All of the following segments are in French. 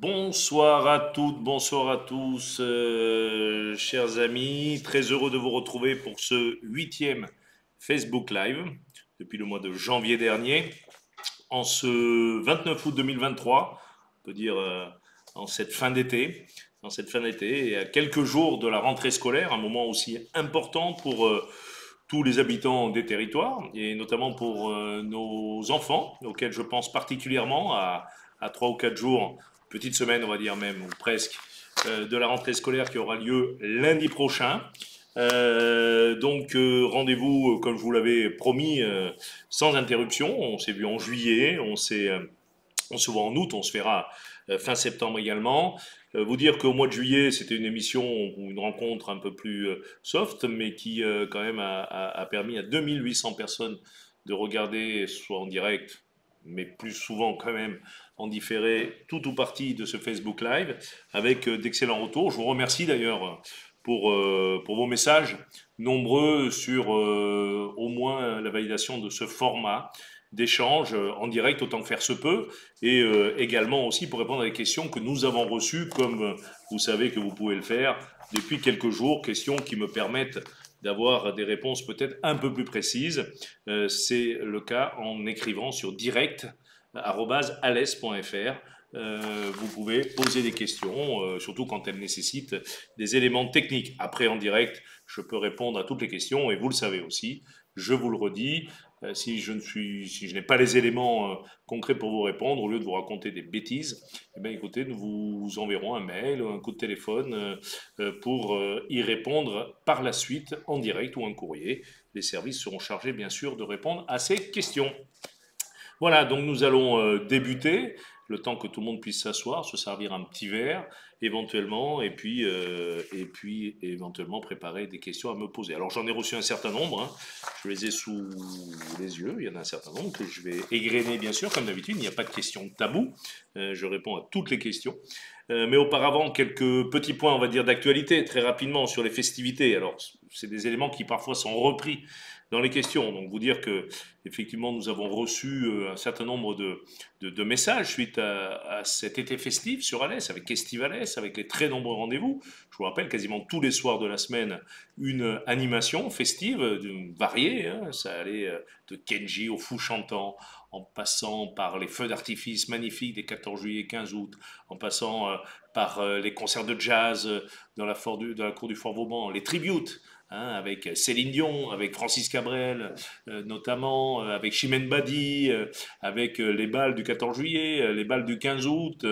Bonsoir à toutes, bonsoir à tous, chers amis. Très heureux de vous retrouver pour ce huitième Facebook Live depuis le mois de janvier dernier. En ce 29 août 2023, on peut dire en cette fin d'été, et à quelques jours de la rentrée scolaire, un moment aussi important pour tous les habitants des territoires et notamment pour nos enfants, auxquels je pense particulièrement à 3 ou 4 jours, petite semaine on va dire même, ou presque, de la rentrée scolaire qui aura lieu lundi prochain. Rendez-vous, comme je vous l'avais promis, sans interruption. On s'est vu en juillet, on se voit en août, on se verra fin septembre également. Vous dire qu'au mois de juillet, c'était une émission ou une rencontre un peu plus soft, mais qui quand même a permis à 2800 personnes de regarder, soit en direct, mais plus souvent quand même en différé, tout ou partie de ce Facebook Live, avec d'excellents retours. Je vous remercie d'ailleurs pour vos messages nombreux sur au moins la validation de ce format d'échange en direct autant que faire se peut, et également aussi pour répondre à des questions que nous avons reçues, comme vous savez que vous pouvez le faire depuis quelques jours, questions qui me permettent d'avoir des réponses peut-être un peu plus précises. C'est le cas en écrivant sur direct@ales.fr. Vous pouvez poser des questions, surtout quand elles nécessitent des éléments techniques. Après, en direct, je peux répondre à toutes les questions, et vous le savez aussi, je vous le redis, si je n'ai pas les éléments concrets pour vous répondre, au lieu de vous raconter des bêtises, eh bien, écoutez, nous vous enverrons un mail, un coup de téléphone pour y répondre par la suite en direct ou un courrier. Les services seront chargés, bien sûr, de répondre à ces questions. Voilà, donc nous allons débuter, le temps que tout le monde puisse s'asseoir, se servir un petit verre, éventuellement, et puis éventuellement préparer des questions à me poser. Alors j'en ai reçu un certain nombre, hein. Je les ai sous les yeux, il y en a un certain nombre que je vais égrener bien sûr, comme d'habitude, il n'y a pas de questions tabou, je réponds à toutes les questions. Mais auparavant, quelques petits points, on va dire, d'actualité, très rapidement, sur les festivités. Alors, c'est des éléments qui parfois sont repris dans les questions. Donc, vous dire que, effectivement, nous avons reçu un certain nombre de messages suite à cet été festif sur Alès, avec Estivales, avec les très nombreux rendez-vous. Je vous rappelle, quasiment tous les soirs de la semaine, une animation festive, variée, hein. Ça allait de Kenji au Fou Chantant, en passant par les feux d'artifice magnifiques des 14 juillet et 15 août, en passant par les concerts de jazz dans la cour du Fort Vauban, les tributes, hein, avec Céline Dion, avec Francis Cabrel, notamment avec Chimène Badi, avec les balles du 14 juillet, les balles du 15 août,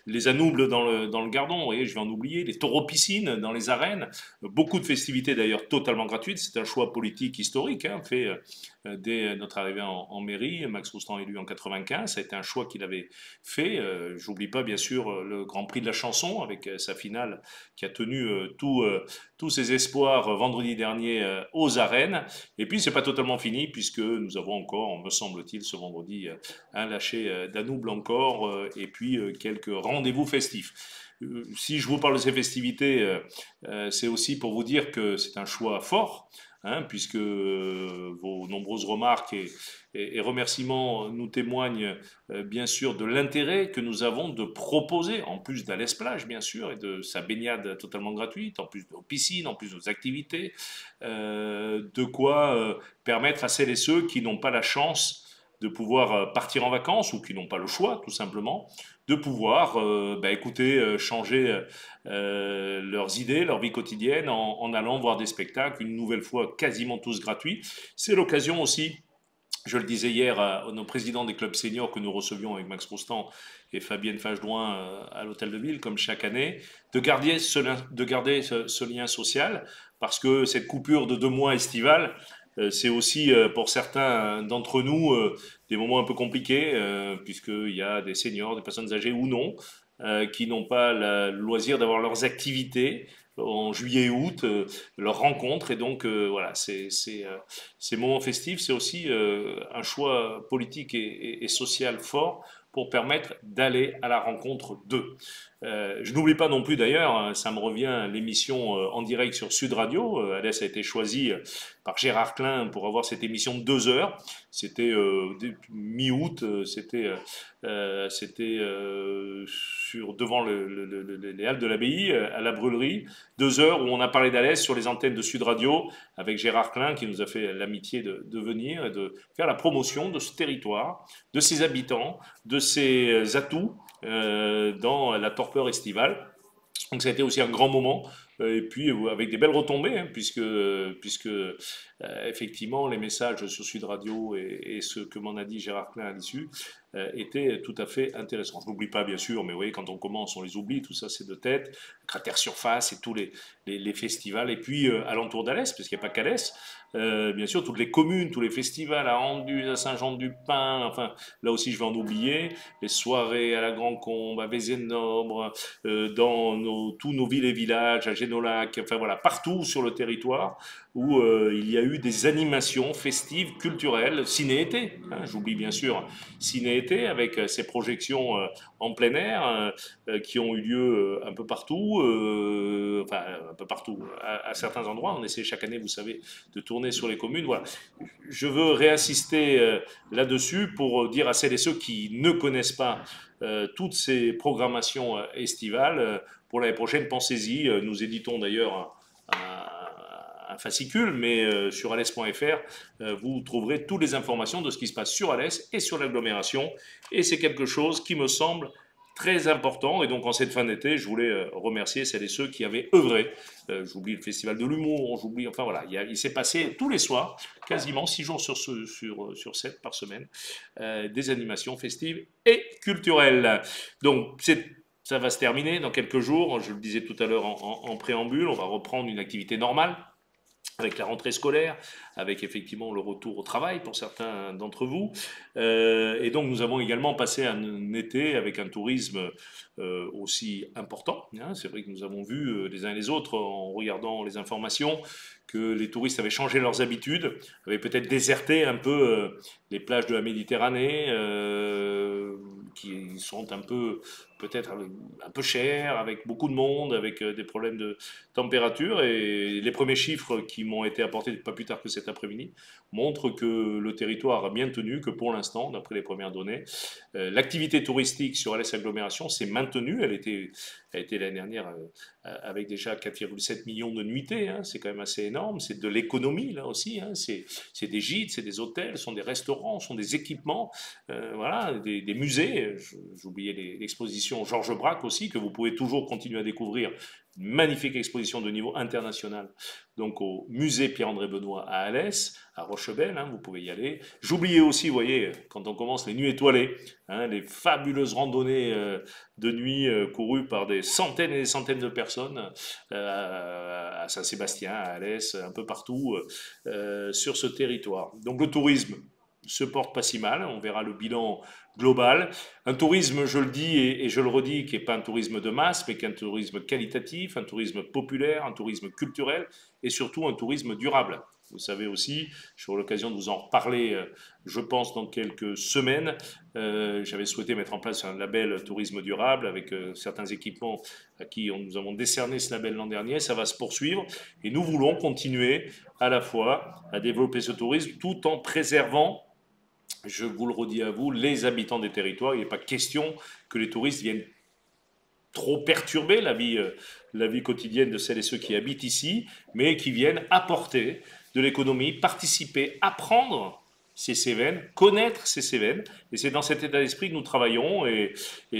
les Anoubles dans le Gardon, vous voyez, je vais en oublier, les taureaux piscines dans les arènes, beaucoup de festivités d'ailleurs totalement gratuites, c'est un choix politique historique, hein, fait dès notre arrivée en mairie, Max Roustan élu en 95, ça a été un choix qu'il avait fait. J'oublie pas bien sûr le Grand Prix de la chanson avec sa finale qui a tenu tous ses espoirs vendredi dernier aux arènes. Et puis c'est pas totalement fini puisque nous avons encore, me semble-t-il, ce vendredi un lâcher Danouble encore et puis quelques rendez-vous festifs. Si je vous parle de ces festivités, c'est aussi pour vous dire que c'est un choix fort, hein, puisque vos nombreuses remarques et remerciements nous témoignent bien sûr de l'intérêt que nous avons de proposer, en plus d'Alès Plage bien sûr, et de sa baignade totalement gratuite, en plus de nos piscines, en plus de nos activités, de quoi permettre à celles et ceux qui n'ont pas la chance de pouvoir partir en vacances ou qui n'ont pas le choix tout simplement, de pouvoir écouter, changer leurs idées, leur vie quotidienne en allant voir des spectacles, une nouvelle fois quasiment tous gratuits. C'est l'occasion aussi, je le disais hier à nos présidents des clubs seniors que nous recevions avec Max Roustan et Fabienne Fagedouin à l'hôtel de ville, comme chaque année, de garder ce lien social, parce que cette coupure de 2 mois estivale, c'est aussi pour certains d'entre nous des moments un peu compliqués, puisqu'il y a des seniors, des personnes âgées ou non, qui n'ont pas le loisir d'avoir leurs activités en juillet et août, leurs rencontres, et donc voilà, ces moments festifs, c'est aussi un choix politique et social fort pour permettre d'aller à la rencontre d'eux. Je n'oublie pas non plus d'ailleurs, hein, ça me revient, l'émission en direct sur Sud Radio. Alès a été choisi par Gérard Klein pour avoir cette émission de 2 heures. C'était mi-août, c'était devant les Halles de l'Abbaye, à la brûlerie, 2 heures où on a parlé d'Alès sur les antennes de Sud Radio, avec Gérard Klein qui nous a fait l'amitié de venir et de faire la promotion de ce territoire, de ses habitants, de ses atouts dans la torpeur estivale. Donc ça a été aussi un grand moment, et puis avec des belles retombées, hein, puisque effectivement les messages sur Sud Radio et ce que m'en a dit Gérard Klein à l'issue étaient tout à fait intéressants. Je n'oublie pas bien sûr, mais vous voyez quand on commence on les oublie, tout ça c'est de tête, Cratère Surface et tous les festivals, et puis alentour d'Alès, parce qu'il n'y a pas qu'Alès, bien sûr toutes les communes, tous les festivals à Anduze, à Saint-Jean-du-Pin, enfin là aussi je vais en oublier, les soirées à la Grand-Combe, à Vézénobre, dans tous nos villes et villages, à Génolac, enfin voilà, partout sur le territoire où il y a eu des animations festives, culturelles, ciné-été, hein, j'oublie bien sûr ciné-été, avec ces projections en plein air qui ont eu lieu un peu partout, enfin un peu partout, à certains endroits. On essaie chaque année, vous savez, de tourner sur les communes. Voilà. Je veux réinsister là-dessus pour dire à celles et ceux qui ne connaissent pas toutes ces programmations estivales. Pour l'année prochaine, pensez-y. Nous éditons d'ailleurs un fascicule, mais sur alès.fr, vous trouverez toutes les informations de ce qui se passe sur Alès et sur l'agglomération. Et c'est quelque chose qui me semble très important. Et donc en cette fin d'été, je voulais remercier celles et ceux qui avaient œuvré. J'oublie le Festival de l'humour, j'oublie, enfin voilà, il s'est passé tous les soirs, quasiment 6 jours sur 7 par semaine, des animations festives et culturelles. Donc ça va se terminer dans quelques jours, je le disais tout à l'heure en préambule, on va reprendre une activité normale avec la rentrée scolaire, avec effectivement le retour au travail pour certains d'entre vous. Et donc nous avons également passé un été avec un tourisme aussi important, hein. C'est vrai que nous avons vu les uns et les autres en regardant les informations que les touristes avaient changé leurs habitudes, avaient peut-être déserté un peu les plages de la Méditerranée, qui sont un peu peut-être un peu chères, avec beaucoup de monde, avec des problèmes de température. Et les premiers chiffres qui m'ont été apportés pas plus tard que cet après-midi montrent que le territoire a bien tenu, que pour l'instant, d'après les premières données, l'activité touristique sur Alès Agglomération s'est maintenue. Elle était l'année dernière avec déjà 4,7 millions de nuitées, hein, c'est quand même assez énorme. C'est de l'économie là aussi, hein, c'est des gîtes, c'est des hôtels, ce sont des restaurants, ce sont des équipements, voilà, des musées. J'oubliais l'exposition Georges Braque aussi, que vous pouvez toujours continuer à découvrir. Une magnifique exposition de niveau international, donc au musée Pierre-André Benoît à Alès, à Rochebelle, hein, vous pouvez y aller. J'oubliais aussi, vous voyez, quand on commence les nuits étoilées, hein, les fabuleuses randonnées de nuit courues par des centaines et des centaines de personnes à Saint-Sébastien, à Alès, un peu partout sur ce territoire. Donc le tourisme se porte pas si mal, on verra le bilan global. Un tourisme, je le dis et je le redis, qui n'est pas un tourisme de masse, mais qui est un tourisme qualitatif, un tourisme populaire, un tourisme culturel et surtout un tourisme durable. Vous savez aussi, j'aurai l'occasion de vous en reparler, je pense, dans quelques semaines. J'avais souhaité mettre en place un label tourisme durable avec certains équipements à qui nous avons décerné ce label l'an dernier. Ça va se poursuivre et nous voulons continuer à la fois à développer ce tourisme tout en préservant, je vous le redis à vous, les habitants des territoires. Il n'est pas question que les touristes viennent trop perturber la vie quotidienne de celles et ceux qui habitent ici, mais qui viennent apporter de l'économie, participer, apprendre ces Cévennes, connaître ces Cévennes. Et c'est dans cet état d'esprit que nous travaillons, et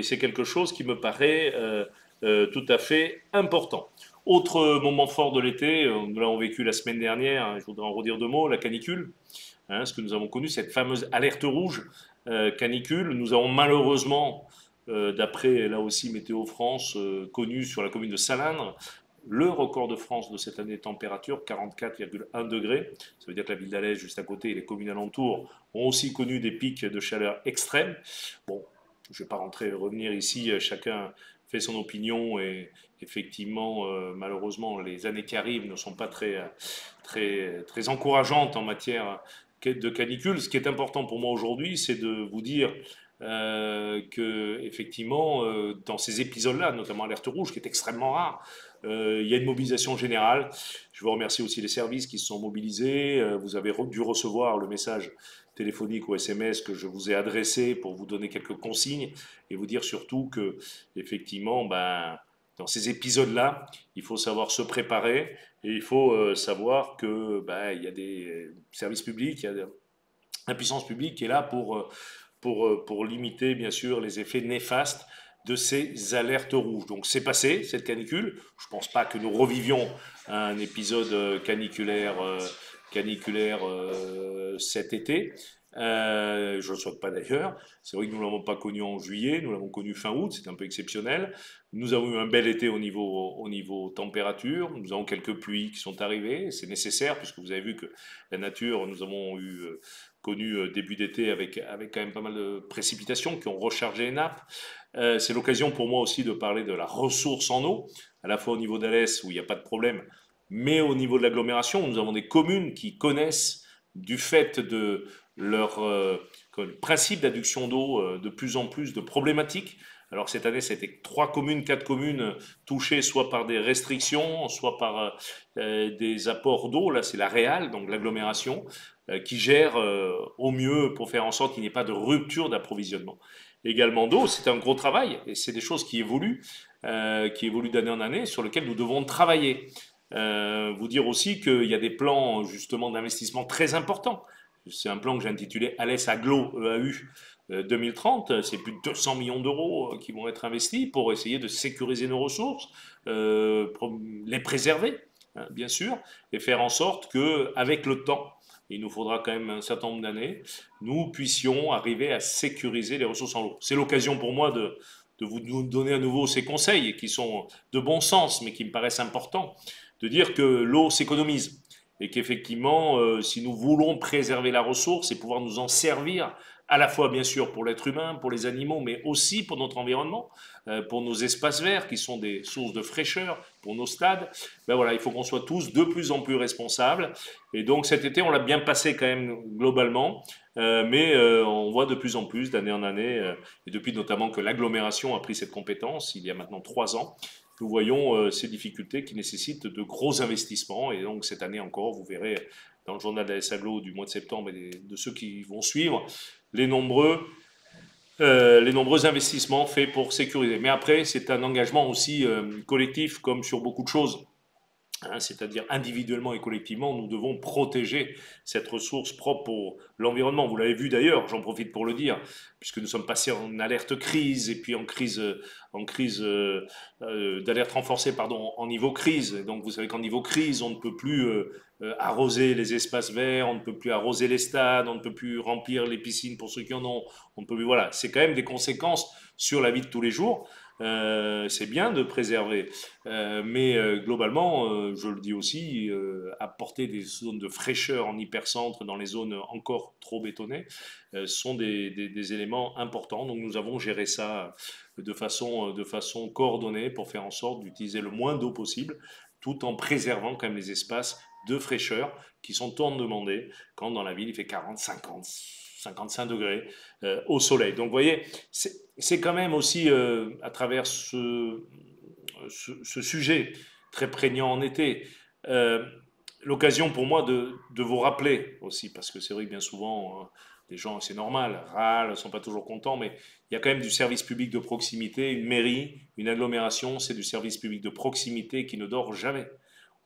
c'est quelque chose qui me paraît tout à fait important. Autre moment fort de l'été, nous l'avons vécu la semaine dernière, hein, je voudrais en redire 2 mots, la canicule. Hein, ce que nous avons connu, cette fameuse alerte rouge canicule. Nous avons malheureusement, d'après là aussi Météo France, connu sur la commune de Salindre, le record de France de cette année de température, 44,1 degrés. Ça veut dire que la ville d'Alès, juste à côté, et les communes alentours ont aussi connu des pics de chaleur extrêmes. Bon, je ne vais pas revenir ici, chacun fait son opinion et effectivement, malheureusement, les années qui arrivent ne sont pas très encourageantes en matière de canicule. Ce qui est important pour moi aujourd'hui, c'est de vous dire que effectivement, dans ces épisodes-là, notamment Alerte Rouge, qui est extrêmement rare, il y a une mobilisation générale. Je veux remercier aussi les services qui se sont mobilisés. Vous avez dû recevoir le message téléphonique ou SMS que je vous ai adressé pour vous donner quelques consignes et vous dire surtout que, effectivement, ben, dans ces épisodes-là, il faut savoir se préparer et il faut savoir que ben, il y a des services publics, il y a la puissance publique qui est là pour limiter bien sûr les effets néfastes de ces alertes rouges. Donc c'est passé, cette canicule. Je ne pense pas que nous revivions un épisode caniculaire cet été. Je ne le souhaite pas d'ailleurs. C'est vrai que nous ne l'avons pas connu en juillet, nous l'avons connu fin août, c'est un peu exceptionnel. Nous avons eu un bel été au niveau température, nous avons quelques pluies qui sont arrivées, c'est nécessaire puisque vous avez vu que la nature, nous avons connu début d'été avec quand même pas mal de précipitations qui ont rechargé les nappes. C'est l'occasion pour moi aussi de parler de la ressource en eau, à la fois au niveau d'Alès où il n'y a pas de problème, mais au niveau de l'agglomération, nous avons des communes qui connaissent du fait de leur principe d'adduction d'eau de plus en plus de problématiques. Alors cette année, c'était 3 communes, 4 communes touchées soit par des restrictions, soit par des apports d'eau. Là, c'est la Réal, donc l'agglomération, qui gère au mieux pour faire en sorte qu'il n'y ait pas de rupture d'approvisionnement. Également d'eau, c'est un gros travail et c'est des choses qui évoluent d'année en année, sur lesquelles nous devons travailler. Vous dire aussi qu'il y a des plans justement d'investissement très importants. C'est un plan que j'ai intitulé Alès Aglo EAU 2030. C'est plus de 200 millions d'euros qui vont être investis pour essayer de sécuriser nos ressources, pour les préserver, hein, bien sûr, et faire en sorte qu'avec le temps, il nous faudra quand même un certain nombre d'années, nous puissions arriver à sécuriser les ressources en eau. C'est l'occasion pour moi de vous donner à nouveau ces conseils qui sont de bon sens, mais qui me paraissent importants, de dire que l'eau s'économise et qu'effectivement, si nous voulons préserver la ressource et pouvoir nous en servir, à la fois bien sûr pour l'être humain, pour les animaux, mais aussi pour notre environnement, pour nos espaces verts qui sont des sources de fraîcheur, pour nos stades, ben voilà, il faut qu'on soit tous de plus en plus responsables. Et donc cet été, on l'a bien passé quand même globalement, mais on voit de plus en plus d'année en année, et depuis notamment que l'agglomération a pris cette compétence il y a maintenant 3 ans, nous voyons ces difficultés qui nécessitent de gros investissements. Et donc cette année encore, vous verrez dans le journal d'Alès Aglo du mois de septembre et de ceux qui vont suivre, les nombreux investissements faits pour sécuriser. Mais après, c'est un engagement aussi collectif, comme sur beaucoup de choses. Hein, c'est-à-dire individuellement et collectivement, nous devons protéger cette ressource propre pour l'environnement. Vous l'avez vu d'ailleurs, j'en profite pour le dire, puisque nous sommes passés en alerte crise et puis en crise d'alerte renforcée, pardon, en niveau crise. Donc vous savez qu'en niveau crise, on ne peut plus arroser les espaces verts, on ne peut plus arroser les stades, on ne peut plus remplir les piscines pour ceux qui en ont, on ne peut plus. Voilà, c'est quand même des conséquences sur la vie de tous les jours. C'est bien de préserver, mais globalement, je le dis aussi, apporter des zones de fraîcheur en hypercentre dans les zones encore trop bétonnées sont des éléments importants. Donc nous avons géré ça de façon coordonnée pour faire en sorte d'utiliser le moins d'eau possible, tout en préservant quand même les espaces de fraîcheur qui sont tant demandés quand dans la ville il fait 40, 50, 55 degrés au soleil. Donc vous voyez, c'est quand même aussi à travers ce sujet très prégnant en été, l'occasion pour moi de vous rappeler aussi, parce que c'est vrai que bien souvent, les gens, c'est normal, râlent, ne sont pas toujours contents, mais il y a quand même du service public de proximité, une mairie, une agglomération, c'est du service public de proximité qui ne dort jamais.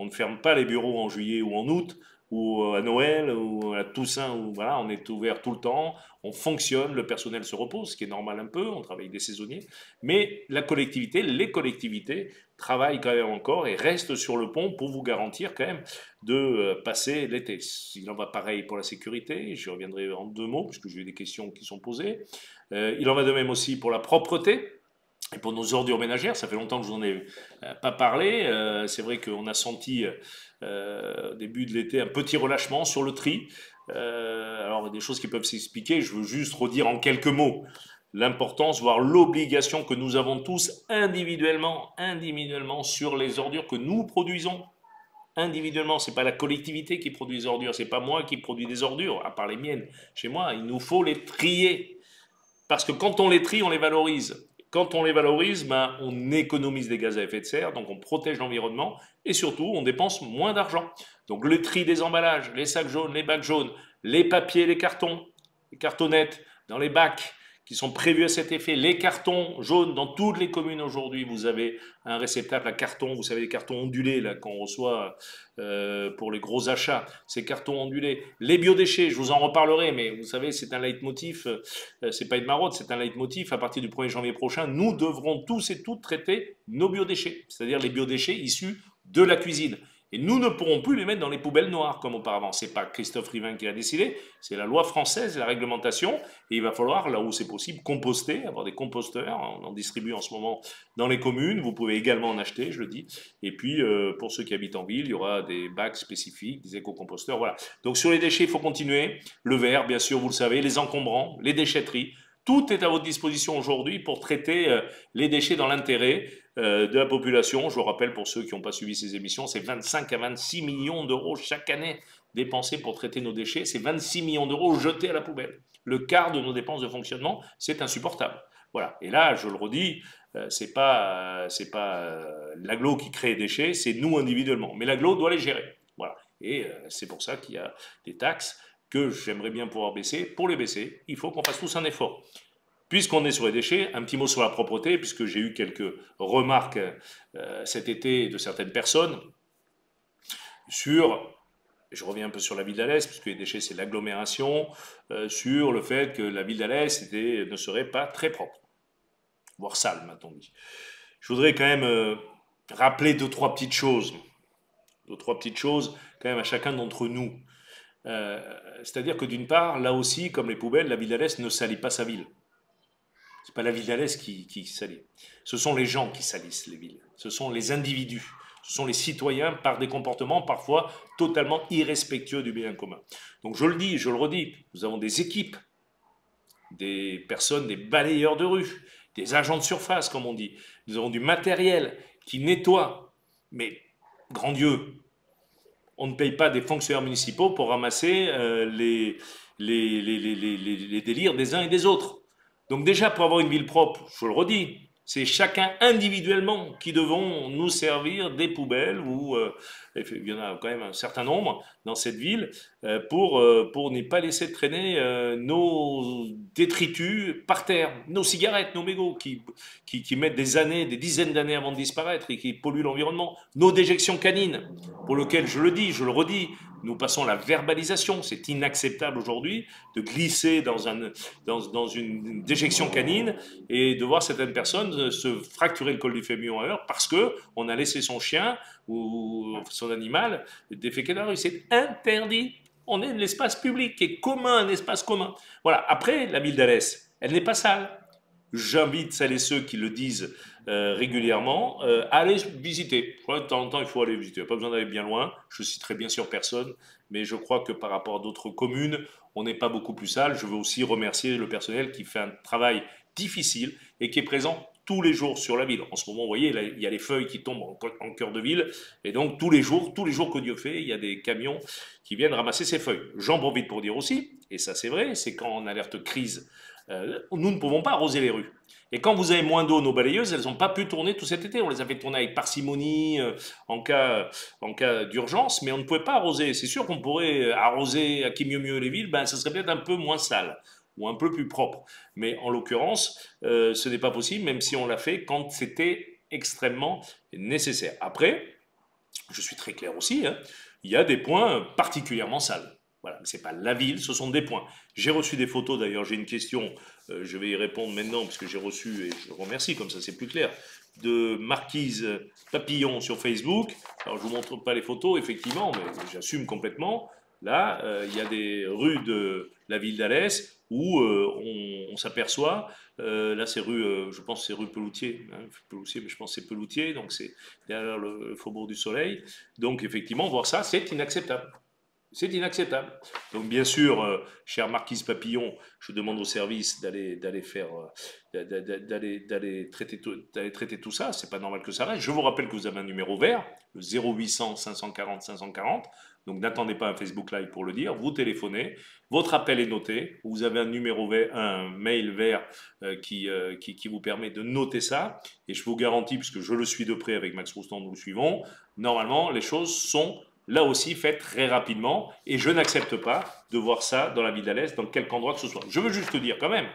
On ne ferme pas les bureaux en juillet ou en août, ou à Noël, ou à Toussaint, ou voilà, on est ouvert tout le temps, on fonctionne, le personnel se repose, ce qui est normal un peu, on travaille avec des saisonniers, mais la collectivité, les collectivités travaillent quand même encore et restent sur le pont pour vous garantir quand même de passer l'été. Il en va pareil pour la sécurité, j'y reviendrai en 2 mots, puisque j'ai eu des questions qui sont posées. Il en va de même aussi pour la propreté. Et pour nos ordures ménagères, ça fait longtemps que je n'en ai pas parlé. C'est vrai qu'on a senti au début de l'été un petit relâchement sur le tri. Alors, il y a des choses qui peuvent s'expliquer. Je veux juste redire en quelques mots l'importance, voire l'obligation que nous avons tous individuellement sur les ordures que nous produisons. Individuellement, c'est pas la collectivité qui produit des ordures, c'est pas moi qui produis des ordures, à part les miennes chez moi. Il nous faut les trier. parce que quand on les trie, on les valorise. Quand on les valorise, ben, on économise des gaz à effet de serre, donc on protège l'environnement et surtout on dépense moins d'argent. Donc le tri des emballages, les sacs jaunes, les bacs jaunes, les papiers, les cartonnettes dans les bacs qui sont prévus à cet effet, les cartons jaunes dans toutes les communes aujourd'hui, vous avez un réceptacle à carton, vous savez les cartons ondulés là qu'on reçoit pour les gros achats, ces cartons ondulés, les biodéchets, je vous en reparlerai, mais vous savez c'est un leitmotiv, c'est pas une maraude, c'est un leitmotiv. À partir du 1er janvier prochain, nous devrons tous et toutes traiter nos biodéchets, c'est-à-dire les biodéchets issus de la cuisine. Et nous ne pourrons plus les mettre dans les poubelles noires comme auparavant. C'est pas Christophe Rivin qui l'a décidé, c'est la loi française, la réglementation. Et il va falloir, là où c'est possible, composter, avoir des composteurs. On en distribue en ce moment dans les communes. Vous pouvez également en acheter, je le dis. Et puis, pour ceux qui habitent en ville, il y aura des bacs spécifiques, des éco-composteurs. Voilà. Donc sur les déchets, il faut continuer. Le verre, bien sûr, vous le savez, les encombrants, les déchetteries. Tout est à votre disposition aujourd'hui pour traiter les déchets dans l'intérêt de la population. Je vous rappelle, pour ceux qui n'ont pas suivi ces émissions, c'est 25 à 26 millions d'euros chaque année dépensés pour traiter nos déchets. C'est 26 millions d'euros jetés à la poubelle. Le quart de nos dépenses de fonctionnement, c'est insupportable. Voilà. Et là, je le redis, c'est pas l'agglo qui crée les déchets, c'est nous individuellement. Mais l'agglo doit les gérer. Voilà. Et c'est pour ça qu'il y a des taxes que j'aimerais bien pouvoir baisser. Pour les baisser, il faut qu'on fasse tous un effort. Puisqu'on est sur les déchets, un petit mot sur la propreté, puisque j'ai eu quelques remarques cet été de certaines personnes sur, je reviens un peu sur la ville d'Alès, puisque les déchets c'est l'agglomération, sur le fait que la ville d'Alès ne serait pas très propre, voire sale, m'a-t-on dit. Je voudrais quand même rappeler deux, trois petites choses quand même à chacun d'entre nous. C'est-à-dire que d'une part, là aussi, comme les poubelles, la ville d'Alès ne salit pas sa ville. C'est pas la ville d'Alès qui salit. Ce sont les gens qui salissent les villes. Ce sont les individus. Ce sont les citoyens par des comportements parfois totalement irrespectueux du bien commun. Donc je le dis, je le redis, nous avons des équipes, des personnes, des balayeurs de rue, des agents de surface, comme on dit. Nous avons du matériel qui nettoie. Mais, grand Dieu, on ne paye pas des fonctionnaires municipaux pour ramasser les délires des uns et des autres. Donc déjà, pour avoir une ville propre, je le redis, c'est chacun individuellement qui devons nous servir des poubelles, ou il y en a quand même un certain nombre dans cette ville, pour ne pas laisser traîner nos détritus par terre, nos cigarettes, nos mégots, qui mettent des années, des dizaines d'années avant de disparaître et qui polluent l'environnement, nos déjections canines, pour lesquelles, je le dis, je le redis, nous passons à la verbalisation. C'est inacceptable aujourd'hui de glisser dans une déjection canine et de voir certaines personnes se fracturer le col du fémur ailleurs parce qu'on a laissé son chien ou son animal déféquer dans la rue. C'est interdit. On est de l'espace public qui est commun, un espace commun. Voilà. Après, la ville d'Alès, elle n'est pas sale. J'invite celles et ceux qui le disent régulièrement à aller visiter. De temps en temps, il faut aller visiter. Il n'y a pas besoin d'aller bien loin. Je citerai bien sûr personne, mais je crois que par rapport à d'autres communes, on n'est pas beaucoup plus sale. Je veux aussi remercier le personnel qui fait un travail difficile et qui est présent tous les jours sur la ville. En ce moment, vous voyez, là, il y a les feuilles qui tombent en cœur de ville, et donc tous les jours que Dieu fait, il y a des camions qui viennent ramasser ces feuilles. J'en profite pour dire aussi, et ça c'est vrai, c'est quand on alerte crise, nous ne pouvons pas arroser les rues. Et quand vous avez moins d'eau, nos balayeuses, elles n'ont pas pu tourner tout cet été. On les a fait tourner avec parcimonie en cas d'urgence, mais on ne pouvait pas arroser. C'est sûr qu'on pourrait arroser à qui mieux les villes, ben, ça serait peut-être un peu moins sale ou un peu plus propre. Mais en l'occurrence, ce n'est pas possible, même si on l'a fait quand c'était extrêmement nécessaire. Après, je suis très clair aussi, hein, il y a des points particulièrement sales. Voilà, ce n'est pas la ville, ce sont des points. J'ai reçu des photos, d'ailleurs, j'ai une question, je vais y répondre maintenant, parce que j'ai reçu, et je remercie, comme ça c'est plus clair, de Marquise Papillon sur Facebook. Alors je ne vous montre pas les photos, effectivement, mais j'assume complètement. Là, il y a des rues de la ville d'Alès où on s'aperçoit, là c'est rue, je pense que c'est rue Peloutier, hein, Peloutier, mais je pense que c'est Peloutier, donc c'est derrière le Faubourg du Soleil. Donc effectivement, voir ça, c'est inacceptable. C'est inacceptable. Donc bien sûr, chère Marquise Papillon, je demande au service d'aller faire, d'aller traiter tout ça. C'est pas normal que ça reste. Je vous rappelle que vous avez un numéro vert, le 0800 540 540. Donc n'attendez pas un Facebook Live pour le dire. Vous téléphonez, votre appel est noté. Vous avez un numéro vert, un mail vert qui vous permet de noter ça. Et je vous garantis, puisque je le suis de près avec Max Roustan, nous le suivons, normalement les choses sont là aussi fait très rapidement, et je n'accepte pas de voir ça dans la ville d'Alès, dans quelque endroit que ce soit. Je veux juste te dire quand même,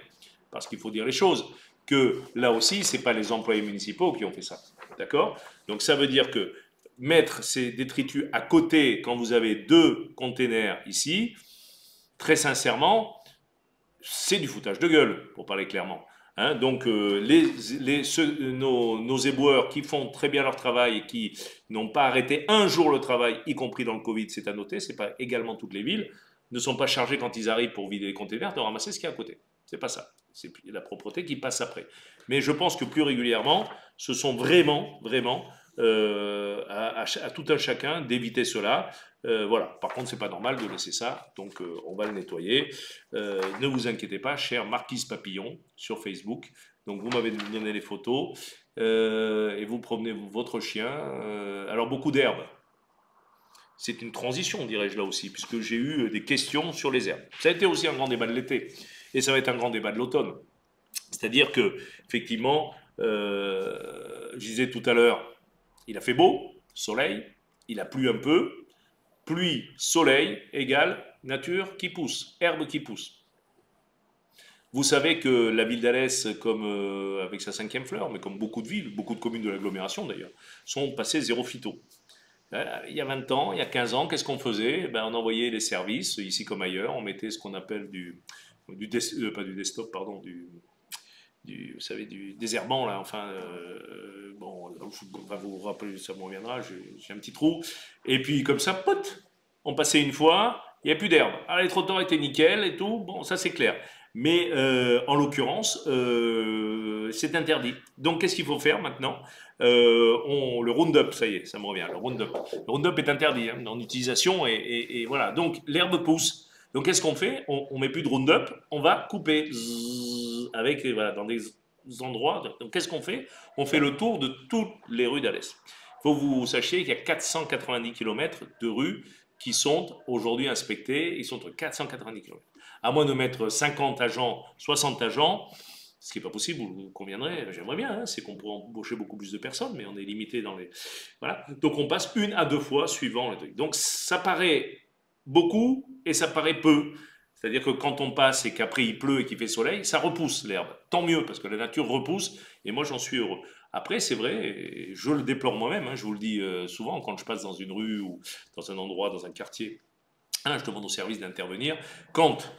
parce qu'il faut dire les choses, que là aussi, ce n'est pas les employés municipaux qui ont fait ça. D'accord? Donc ça veut dire que mettre ces détritus à côté quand vous avez 2 containers ici, très sincèrement, c'est du foutage de gueule, pour parler clairement. Hein, donc nos éboueurs qui font très bien leur travail et qui n'ont pas arrêté un jour le travail, y compris dans le Covid, c'est à noter, c'est pas également toutes les villes, ne sont pas chargés quand ils arrivent pour vider les containers de ramasser ce qu'il y a à côté. C'est pas ça. C'est la propreté qui passe après. Mais je pense que plus régulièrement, ce sont vraiment à tout un chacun d'éviter cela. Voilà. Par contre, c'est pas normal de laisser ça, donc on va le nettoyer. Ne vous inquiétez pas, chère Marquise Papillon sur Facebook. Donc vous m'avez donné les photos et vous promenez votre chien. Alors beaucoup d'herbes. C'est une transition, dirais-je là aussi, puisque j'ai eu des questions sur les herbes. Ça a été aussi un grand débat de l'été et ça va être un grand débat de l'automne. C'est-à-dire que, effectivement, je disais tout à l'heure, il a fait beau, soleil, il a plu un peu, pluie, soleil égale nature qui pousse, herbe qui pousse. Vous savez que la ville d'Alès, comme avec sa 5e fleur, mais comme beaucoup de villes, beaucoup de communes de l'agglomération d'ailleurs, sont passées zéro phyto. Il y a 20 ans, il y a 15 ans, qu'est-ce qu'on faisait? Ben, on envoyait les services, ici comme ailleurs, on mettait ce qu'on appelle pas du desktop, pardon, vous savez, du désherbant, là, enfin, bon, va vous rappeler, ça me reviendra, j'ai un petit trou. Et puis, comme ça, pote, on passait une fois, il n'y a plus d'herbe. Ah, les trottoirs étaient nickel et tout, bon, ça c'est clair. Mais en l'occurrence, c'est interdit. Donc, qu'est-ce qu'il faut faire maintenant? Le Roundup, ça y est, ça me revient, le Roundup. Le Roundup est interdit hein, en utilisation et voilà. Donc, l'herbe pousse. Donc, qu'est-ce qu'on fait? On met plus de Roundup, on va couper avec, voilà, dans des endroits. Donc, qu'est-ce qu'on fait? On fait le tour de toutes les rues d'Alès. Il faut que vous sachiez qu'il y a 490 km de rues qui sont aujourd'hui inspectées. Ils sont entre 490 km. À moins de mettre 50 agents, 60 agents, ce qui n'est pas possible, vous conviendrez, j'aimerais bien, hein, c'est qu'on pourrait embaucher beaucoup plus de personnes, mais on est limité dans les... Voilà. Donc on passe 1 à 2 fois suivant le truc. Donc ça paraît beaucoup et ça paraît peu. C'est-à-dire que quand on passe et qu'après il pleut et qu'il fait soleil, ça repousse l'herbe. Tant mieux, parce que la nature repousse, et moi j'en suis heureux. Après, c'est vrai, et je le déplore moi-même, hein, je vous le dis souvent, quand je passe dans une rue ou dans un endroit, dans un quartier, hein, je demande au service d'intervenir. Quand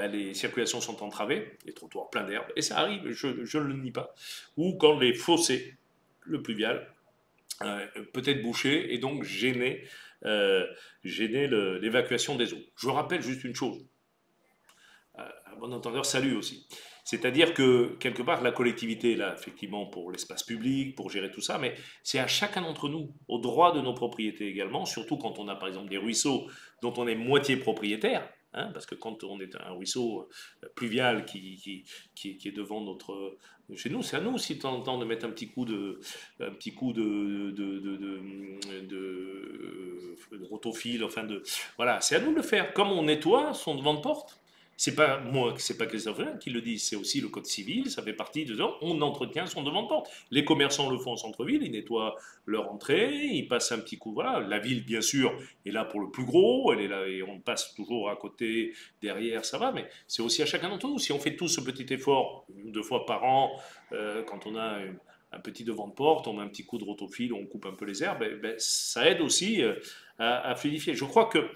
les circulations sont entravées, les trottoirs pleins d'herbe, et ça arrive, je ne le nie pas, ou quand les fossés, le pluvial, peut être bouché et donc gêner l'évacuation des eaux. Je rappelle juste une chose, à bon entendeur, salut aussi. C'est-à-dire que, quelque part, la collectivité est là, effectivement, pour l'espace public, pour gérer tout ça, mais c'est à chacun d'entre nous, au droit de nos propriétés également, surtout quand on a, par exemple, des ruisseaux dont on est moitié propriétaire, hein, parce que quand on est un ruisseau pluvial qui est devant notre... Chez nous, c'est à nous aussi de temps en temps de mettre un petit coup de rotofil, enfin de... Voilà, c'est à nous de le faire. Comme on nettoie son devant de porte, c'est pas moi, c'est pas Christophe Réin qui le dit, c'est aussi le code civil, ça fait partie de ça. On entretient son devant de porte. Les commerçants le font en centre-ville, ils nettoient leur entrée, ils passent un petit coup. Voilà, la ville, bien sûr, est là pour le plus gros, elle est là et on passe toujours à côté, derrière, ça va, mais c'est aussi à chacun d'entre nous. Si on fait tous ce petit effort, 2 fois par an, quand on a un petit devant de porte, on met un petit coup de rotofil, on coupe un peu les herbes, ça aide aussi à fluidifier. Je crois que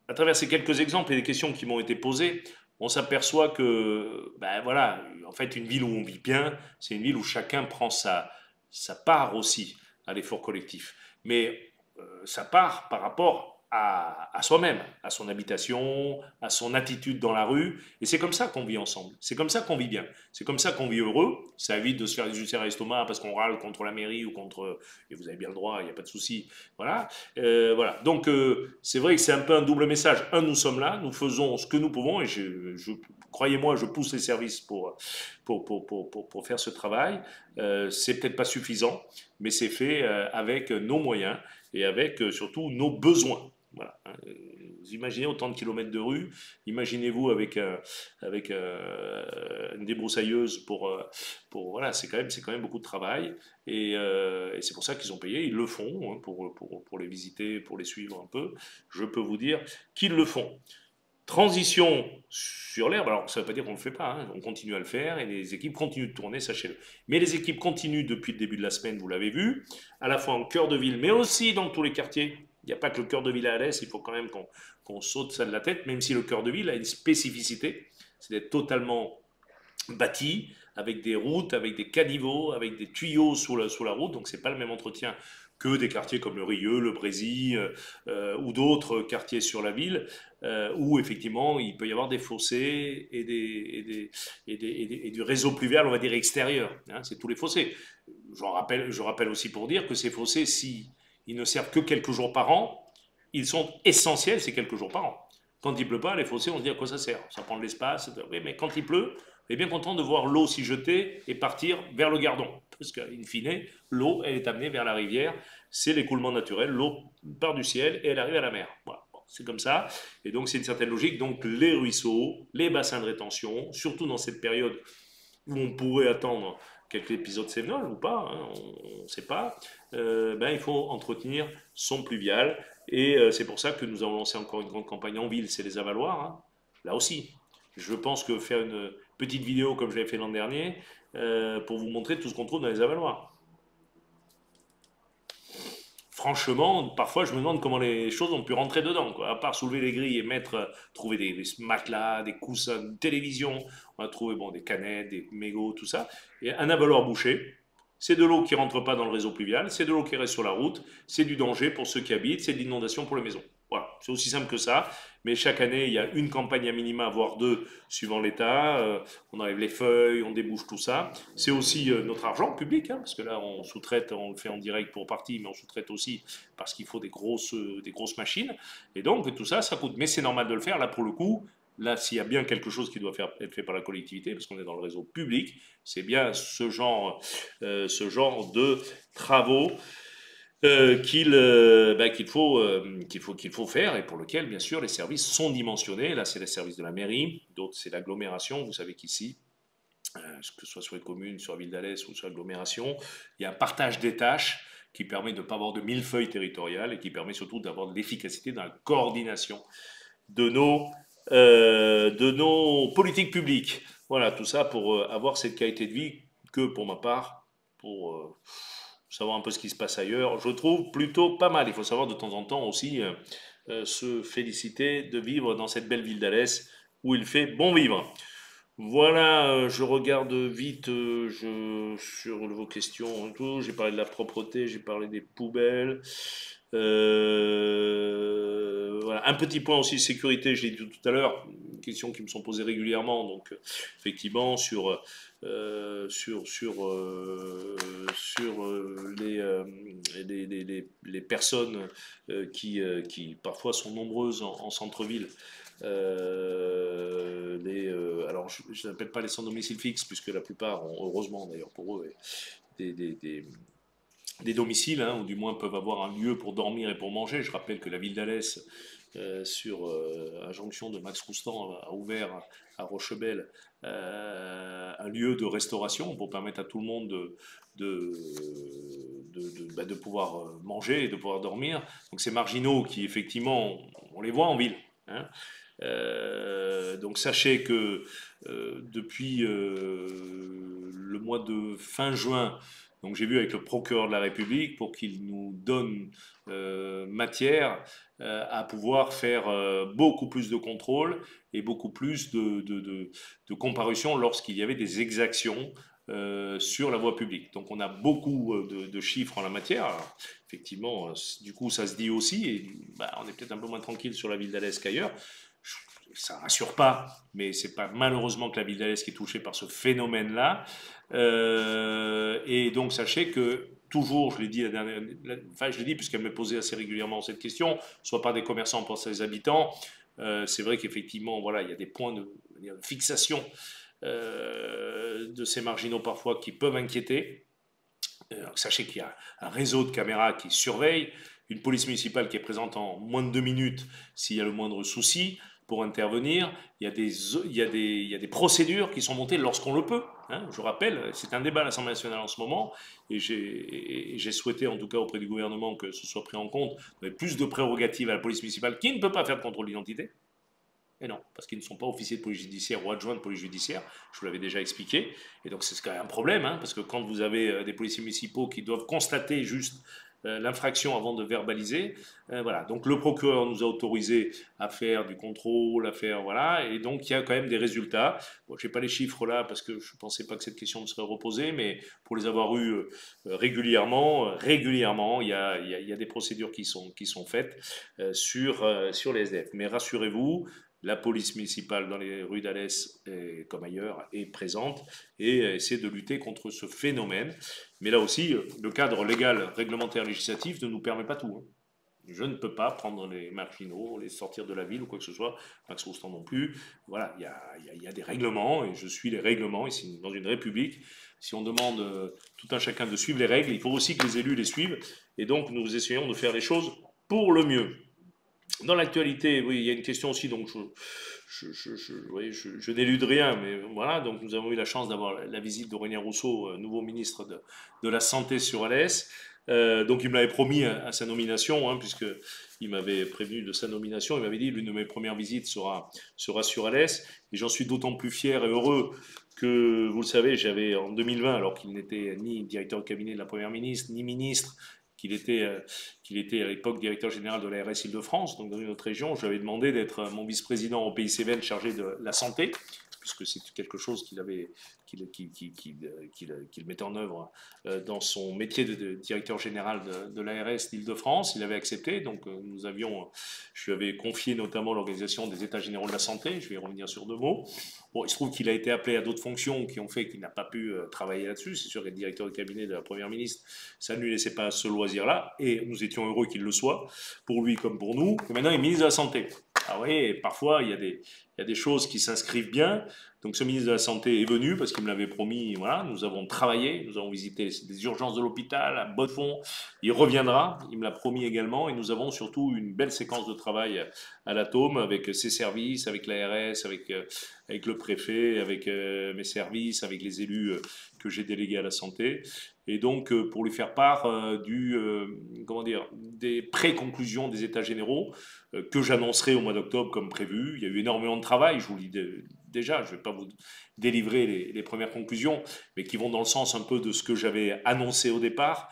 à travers ces quelques exemples et les questions qui m'ont été posées, on s'aperçoit que, ben voilà, en fait, une ville où on vit bien, c'est une ville où chacun prend sa part aussi à l'effort collectif. Mais ça part par rapport à soi-même, à son habitation, à son attitude dans la rue. Et c'est comme ça qu'on vit ensemble. C'est comme ça qu'on vit bien. C'est comme ça qu'on vit heureux. Ça évite de se faire des ulcères à l'estomac parce qu'on râle contre la mairie ou contre... Et vous avez bien le droit, il n'y a pas de souci. Voilà. Voilà. Donc, c'est vrai que c'est un peu un double message. Un, nous sommes là, nous faisons ce que nous pouvons. Et croyez-moi, je pousse les services pour faire ce travail. C'est peut-être pas suffisant, mais c'est fait avec nos moyens et avec surtout nos besoins. Voilà. Vous imaginez autant de kilomètres de rue, imaginez-vous avec une débroussailleuse voilà, c'est quand même beaucoup de travail et c'est pour ça qu'ils ont payé, ils le font hein, pour les visiter, pour les suivre un peu. Je peux vous dire qu'ils le font. Transition sur l'herbe, alors ça ne veut pas dire qu'on ne le fait pas, hein, on continue à le faire et les équipes continuent de tourner, sachez-le. Mais les équipes continuent depuis le début de la semaine, vous l'avez vu, à la fois en cœur de ville, mais aussi dans tous les quartiers. Il n'y a pas que le cœur de ville à Alès, il faut quand même qu'on saute ça de la tête, même si le cœur de ville a une spécificité, c'est d'être totalement bâti, avec des routes, avec des caniveaux, avec des tuyaux sous la route, donc c'est pas le même entretien que des quartiers comme le Rieux, le Brésil ou d'autres quartiers sur la ville, où effectivement il peut y avoir des fossés et du réseau pluvial, on va dire extérieur. Hein, c'est tous les fossés. Je rappelle aussi pour dire que ces fossés, si ils ne servent que quelques jours par an, ils sont essentiels ces quelques jours par an. Quand il pleut pas, les fossés, on se dit à quoi ça sert? Ça prend de l'espace. Oui, mais quand il pleut, on est bien content de voir l'eau s'y jeter et partir vers le gardon. Parce qu'in fine, l'eau, elle est amenée vers la rivière. C'est l'écoulement naturel. L'eau part du ciel et elle arrive à la mer. Voilà. Bon, c'est comme ça. Et donc, c'est une certaine logique. Donc, les ruisseaux, les bassins de rétention, surtout dans cette période où on pourrait attendre quelques épisodes sévenols ou pas, hein, on ne sait pas, ben, il faut entretenir son pluvial. Et c'est pour ça que nous avons lancé encore une grande campagne en ville, c'est les avaloirs. Hein. Là aussi, je pense que faire une petite vidéo comme je l'avais fait l'an dernier, pour vous montrer tout ce qu'on trouve dans les avaloirs. Franchement, parfois je me demande comment les choses ont pu rentrer dedans, quoi. À part soulever les grilles et trouver des matelas, des coussins, une télévision, on a trouvé bon, des canettes, des mégots, tout ça. Et un avaloir bouché, c'est de l'eau qui rentre pas dans le réseau pluvial, c'est de l'eau qui reste sur la route, c'est du danger pour ceux qui habitent, c'est de l'inondation pour les maisons. Voilà, c'est aussi simple que ça. Mais chaque année, il y a une campagne à minima, voire deux, suivant l'État. On enlève les feuilles, on débouche tout ça. C'est aussi notre argent public, hein, parce que là, on sous-traite, on le fait en direct pour partie, mais on sous-traite aussi parce qu'il faut des grosses machines. Et donc, tout ça, ça coûte. Mais c'est normal de le faire. Là, pour le coup, là, s'il y a bien quelque chose qui doit être fait par la collectivité, parce qu'on est dans le réseau public, c'est bien ce genre de travaux qu'il faut faire et pour lequel, bien sûr, les services sont dimensionnés. Là, c'est les services de la mairie, d'autres, c'est l'agglomération. Vous savez qu'ici, que ce soit sur les communes, sur la ville d'Alès ou sur l'agglomération, il y a un partage des tâches qui permet de ne pas avoir de millefeuilles territoriales et qui permet surtout d'avoir de l'efficacité dans la coordination de nos politiques publiques. Voilà, tout ça pour avoir cette qualité de vie que, pour ma part, pour savoir un peu ce qui se passe ailleurs, je trouve plutôt pas mal. Il faut savoir de temps en temps aussi se féliciter de vivre dans cette belle ville d'Alès où il fait bon vivre. Voilà, je regarde vite sur vos questions et tout. J'ai parlé de la propreté, j'ai parlé des poubelles. Voilà. Un petit point aussi sécurité, j'ai dit tout à l'heure, une question qui me sont posées régulièrement. Donc, effectivement, sur les personnes qui parfois sont nombreuses en centre-ville. Alors, je n'appelle pas les sans domicile fixe, puisque la plupart ont, heureusement d'ailleurs pour eux, des, des, des, des domiciles, hein, ou du moins peuvent avoir un lieu pour dormir et pour manger. Je rappelle que la ville d'Alès, sur injonction de Max Roustan, a ouvert à Rochebelle un lieu de restauration pour permettre à tout le monde de pouvoir manger et de pouvoir dormir. Donc ces marginaux qui, effectivement, on les voit en ville. Hein. Donc sachez que depuis le mois de fin juin, donc j'ai vu avec le procureur de la République pour qu'il nous donne matière à pouvoir faire beaucoup plus de contrôles et beaucoup plus de comparutions lorsqu'il y avait des exactions sur la voie publique. Donc on a beaucoup de chiffres en la matière. Alors, effectivement, du coup, ça se dit aussi, et bah, on est peut-être un peu moins tranquille sur la ville d'Alès qu'ailleurs. Ça rassure pas, mais c'est pas malheureusement que la ville d'Alès qui est touchée par ce phénomène-là. Et donc sachez que toujours, je l'ai dit enfin je l'ai dit puisqu'elle me posait assez régulièrement cette question, soit par des commerçants, par ses habitants. C'est vrai qu'effectivement, voilà, il y a des points de fixation de ces marginaux parfois qui peuvent inquiéter. Sachez qu'il y a un réseau de caméras qui surveille, une police municipale qui est présente en moins de 2 minutes s'il y a le moindre souci pour intervenir. Il y a des procédures qui sont montées lorsqu'on le peut. Hein. Je rappelle, c'est un débat à l'Assemblée nationale en ce moment, et j'ai souhaité en tout cas auprès du gouvernement que ce soit pris en compte, plus de prérogatives à la police municipale qui ne peut pas faire de contrôle d'identité. Et non, parce qu'ils ne sont pas officiers de police judiciaire ou adjoints de police judiciaire, je vous l'avais déjà expliqué. Et donc c'est quand même un problème, hein, parce que quand vous avez des policiers municipaux qui doivent constater juste l'infraction avant de verbaliser, voilà. Donc le procureur nous a autorisé à faire du contrôle, à faire, voilà, et donc il y a quand même des résultats. Bon, je n'ai pas les chiffres là, parce que je ne pensais pas que cette question me serait reposée, mais pour les avoir eus régulièrement, il y a des procédures qui sont faites sur les SDF. Mais rassurez-vous, la police municipale dans les rues d'Alès, comme ailleurs, est présente et essaie de lutter contre ce phénomène. Mais là aussi, le cadre légal, réglementaire, législatif ne nous permet pas tout. Hein. Je ne peux pas prendre les marginaux, les sortir de la ville ou quoi que ce soit, Max Rostand non plus. Voilà, il y a des règlements et je suis les règlements ici dans une république. Si on demande tout un chacun de suivre les règles, il faut aussi que les élus les suivent. Et donc nous essayons de faire les choses pour le mieux. Dans l'actualité, oui, il y a une question aussi, donc oui, je n'élude rien, mais voilà, donc nous avons eu la chance d'avoir la visite d'Aurélien Rousseau, nouveau ministre de la Santé sur Alès. Donc il me l'avait promis à sa nomination, hein, puisqu'il m'avait prévenu de sa nomination, il m'avait dit l'une de mes premières visites sera sur Alès, et j'en suis d'autant plus fier et heureux que, vous le savez, j'avais en 2020, alors qu'il n'était ni directeur de cabinet de la Première ministre, ni ministre, qu'il était à l'époque directeur général de l'ARS Île-de-France, donc dans une autre région. Je lui avais demandé d'être mon vice-président au pays Cévennes chargé de la santé, puisque c'est quelque chose qu'il mettait en œuvre dans son métier de directeur général de l'ARS d'Île-de-France. Il avait accepté, donc je lui avais confié notamment l'organisation des États généraux de la santé, je vais y revenir sur 2 mots. Bon, il se trouve qu'il a été appelé à d'autres fonctions qui ont fait qu'il n'a pas pu travailler là-dessus. C'est sûr qu'être directeur de cabinet de la Première ministre, ça ne lui laissait pas ce loisir-là, et nous étions heureux qu'il le soit, pour lui comme pour nous. Et maintenant, il est ministre de la Santé. Ah oui, parfois, il y a des choses qui s'inscrivent bien. Donc ce ministre de la Santé est venu parce qu'il me l'avait promis. Voilà, nous avons travaillé, nous avons visité les urgences de l'hôpital à Bodefond. Il reviendra, il me l'a promis également. Et nous avons surtout une belle séquence de travail à l'Atome avec ses services, avec l'ARS, avec le préfet, avec mes services, avec les élus que j'ai délégués à la santé. Et donc, pour lui faire part des pré-conclusions des États généraux que j'annoncerai au mois d'octobre comme prévu. Il y a eu énormément de travail, je vous le dis déjà, je ne vais pas vous délivrer les premières conclusions, mais qui vont dans le sens un peu de ce que j'avais annoncé au départ.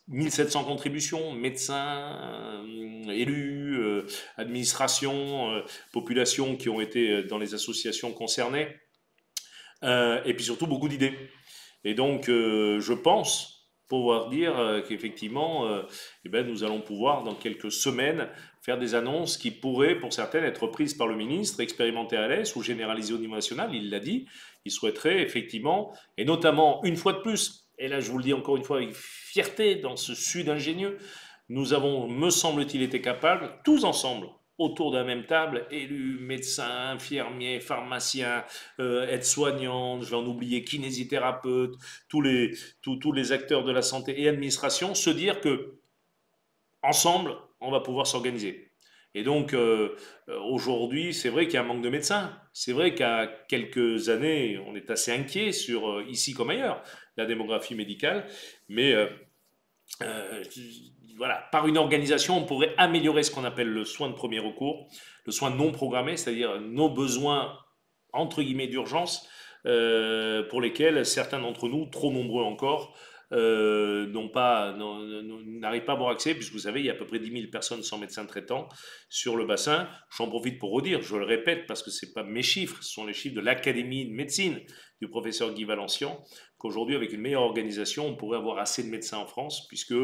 1700 contributions, médecins, élus, administration, population qui ont été dans les associations concernées, et puis surtout beaucoup d'idées. Et donc, je pense pouvoir dire qu'effectivement, nous allons pouvoir, dans quelques semaines, faire des annonces qui pourraient, pour certaines, être prises par le ministre, expérimentées à l'Est ou généralisées au niveau national. Il l'a dit, il souhaiterait effectivement, et notamment, une fois de plus, et là je vous le dis encore une fois avec fierté, dans ce sud ingénieux, nous avons, me semble-t-il, été capables, tous ensemble, autour de la même table, élus, médecins, infirmiers, pharmaciens, aides-soignants, je vais en oublier, kinésithérapeutes, tous les acteurs de la santé et administration, se dire que ensemble, on va pouvoir s'organiser. Et donc, aujourd'hui, c'est vrai qu'il y a un manque de médecins. C'est vrai qu'à quelques années, on est assez inquiet sur, ici comme ailleurs, la démographie médicale. Mais euh, voilà, par une organisation, on pourrait améliorer ce qu'on appelle le soin de premier recours, le soin non programmé, c'est-à-dire nos besoins, entre guillemets, d'urgence, pour lesquels certains d'entre nous, trop nombreux encore, n'arrivent pas à avoir accès, puisque vous savez, il y a à peu près 10 000 personnes sans médecin traitant sur le bassin. J'en profite pour redire, je le répète, parce que ce n'est pas mes chiffres, ce sont les chiffres de l'Académie de médecine du professeur Guy Valencian, qu'aujourd'hui, avec une meilleure organisation, on pourrait avoir assez de médecins en France, puisque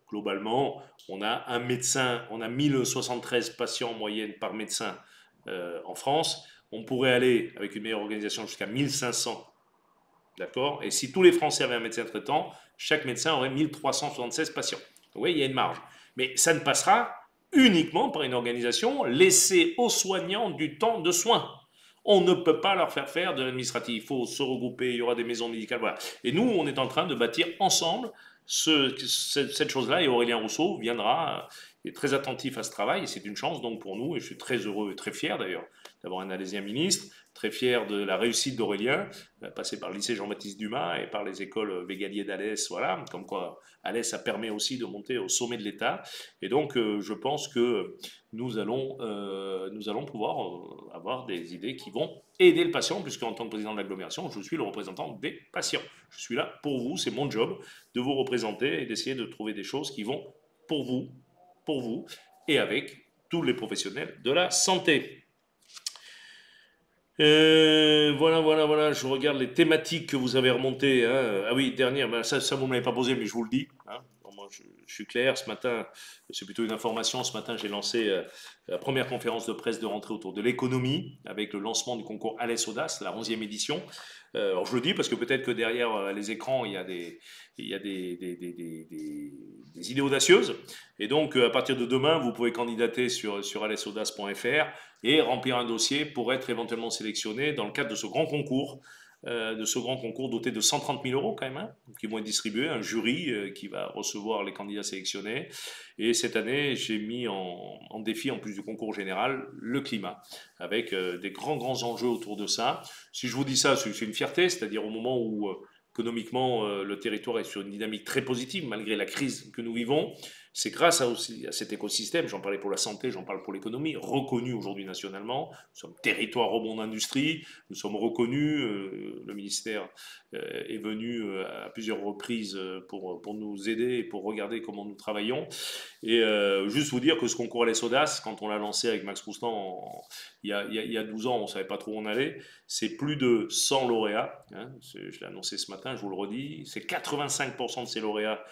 globalement, on a un médecin, on a 1073 patients en moyenne par médecin en France. On pourrait aller, avec une meilleure organisation, jusqu'à 1500. D'accord. Et si tous les Français avaient un médecin traitant, chaque médecin aurait 1376 patients. Donc, oui, il y a une marge. Mais ça ne passera uniquement par une organisation laissée aux soignants du temps de soins. On ne peut pas leur faire de l'administratif. Il faut se regrouper, il y aura des maisons médicales. Voilà. Et nous, on est en train de bâtir ensemble cette chose-là. Et Aurélien Rousseau viendra, est très attentif à ce travail. Et c'est une chance donc pour nous. Et je suis très heureux et très fier d'ailleurs d'avoir un Alésien ministre. Très fier de la réussite d'Aurélien, passé par le lycée Jean-Baptiste Dumas et par les écoles Végalier d'Alès, voilà, comme quoi Alès, ça permet aussi de monter au sommet de l'État. Et donc, je pense que nous allons pouvoir avoir des idées qui vont aider le patient, puisque en tant que président de l'agglomération, je suis le représentant des patients. Je suis là pour vous, c'est mon job de vous représenter et d'essayer de trouver des choses qui vont pour vous, et avec tous les professionnels de la santé. Voilà, je regarde les thématiques que vous avez remontées, hein. Ah oui, dernière, ben ça vous ne m'avez pas posé, mais je vous le dis, hein. Bon, moi, je suis clair, ce matin, c'est plutôt une information, ce matin j'ai lancé la première conférence de presse de rentrée autour de l'économie, avec le lancement du concours Alès Audace, la 11e édition. Alors je le dis parce que peut-être que derrière les écrans, il y a des idées audacieuses. Et donc, à partir de demain, vous pouvez candidater sur alesaudace.fr et remplir un dossier pour être éventuellement sélectionné dans le cadre de ce grand concours doté de 130 000 euros quand même, hein, qui vont être distribués, un jury qui va recevoir les candidats sélectionnés. Et cette année, j'ai mis en défi, en plus du concours général, le climat, avec des grands enjeux autour de ça. Si je vous dis ça, c'est une fierté, c'est-à-dire au moment où économiquement le territoire est sur une dynamique très positive malgré la crise que nous vivons. C'est grâce à cet écosystème, j'en parlais pour la santé, j'en parle pour l'économie, reconnu aujourd'hui nationalement. Nous sommes territoire rebond d'industrie, nous sommes reconnus, le ministère est venu à plusieurs reprises pour nous aider et pour regarder comment nous travaillons. Et juste vous dire que ce concours à l'ESODAS, quand on l'a lancé avec Max Roustan il y a 12 ans, on ne savait pas trop où on allait, c'est plus de 100 lauréats, hein, je l'ai annoncé ce matin, je vous le redis, c'est 85% de ces lauréats,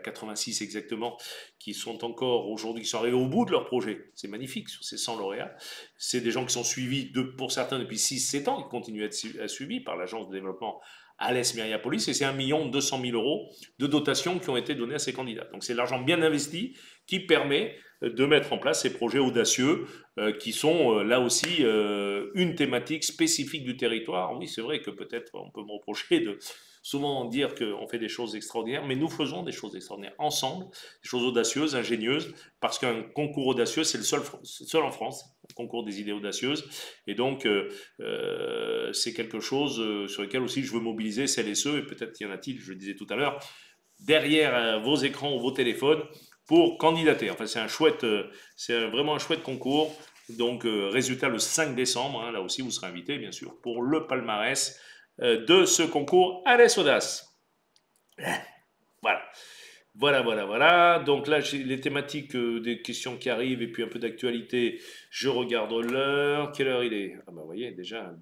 86 exactement, qui sont encore aujourd'hui, qui sont arrivés au bout de leur projet. C'est magnifique sur ces 100 lauréats. C'est des gens qui sont suivis, pour certains, depuis 6-7 ans, qui continuent à être suivis par l'agence de développement Alès Myriapolis, et c'est 1 200 000 euros de dotation qui ont été donnés à ces candidats. Donc c'est de l'argent bien investi qui permet de mettre en place ces projets audacieux qui sont là aussi une thématique spécifique du territoire. Oui, c'est vrai que peut-être on peut me reprocher de souvent dire qu'on fait des choses extraordinaires, mais nous faisons des choses extraordinaires ensemble, des choses audacieuses, ingénieuses, parce qu'un concours audacieux, c'est le seul en France, un concours des idées audacieuses, et donc c'est quelque chose sur lequel aussi je veux mobiliser celles et ceux, et peut-être y en a-t-il, je le disais tout à l'heure, derrière vos écrans ou vos téléphones, pour candidater. Enfin, c'est vraiment un chouette concours. Donc, résultat le 5 décembre, hein, là aussi vous serez invité, bien sûr, pour le palmarès de ce concours Alès Audace. Voilà. Voilà. Donc là, j'ai les thématiques des questions qui arrivent et puis un peu d'actualité. Je regarde l'heure. Quelle heure il est? Ah bah vous voyez, déjà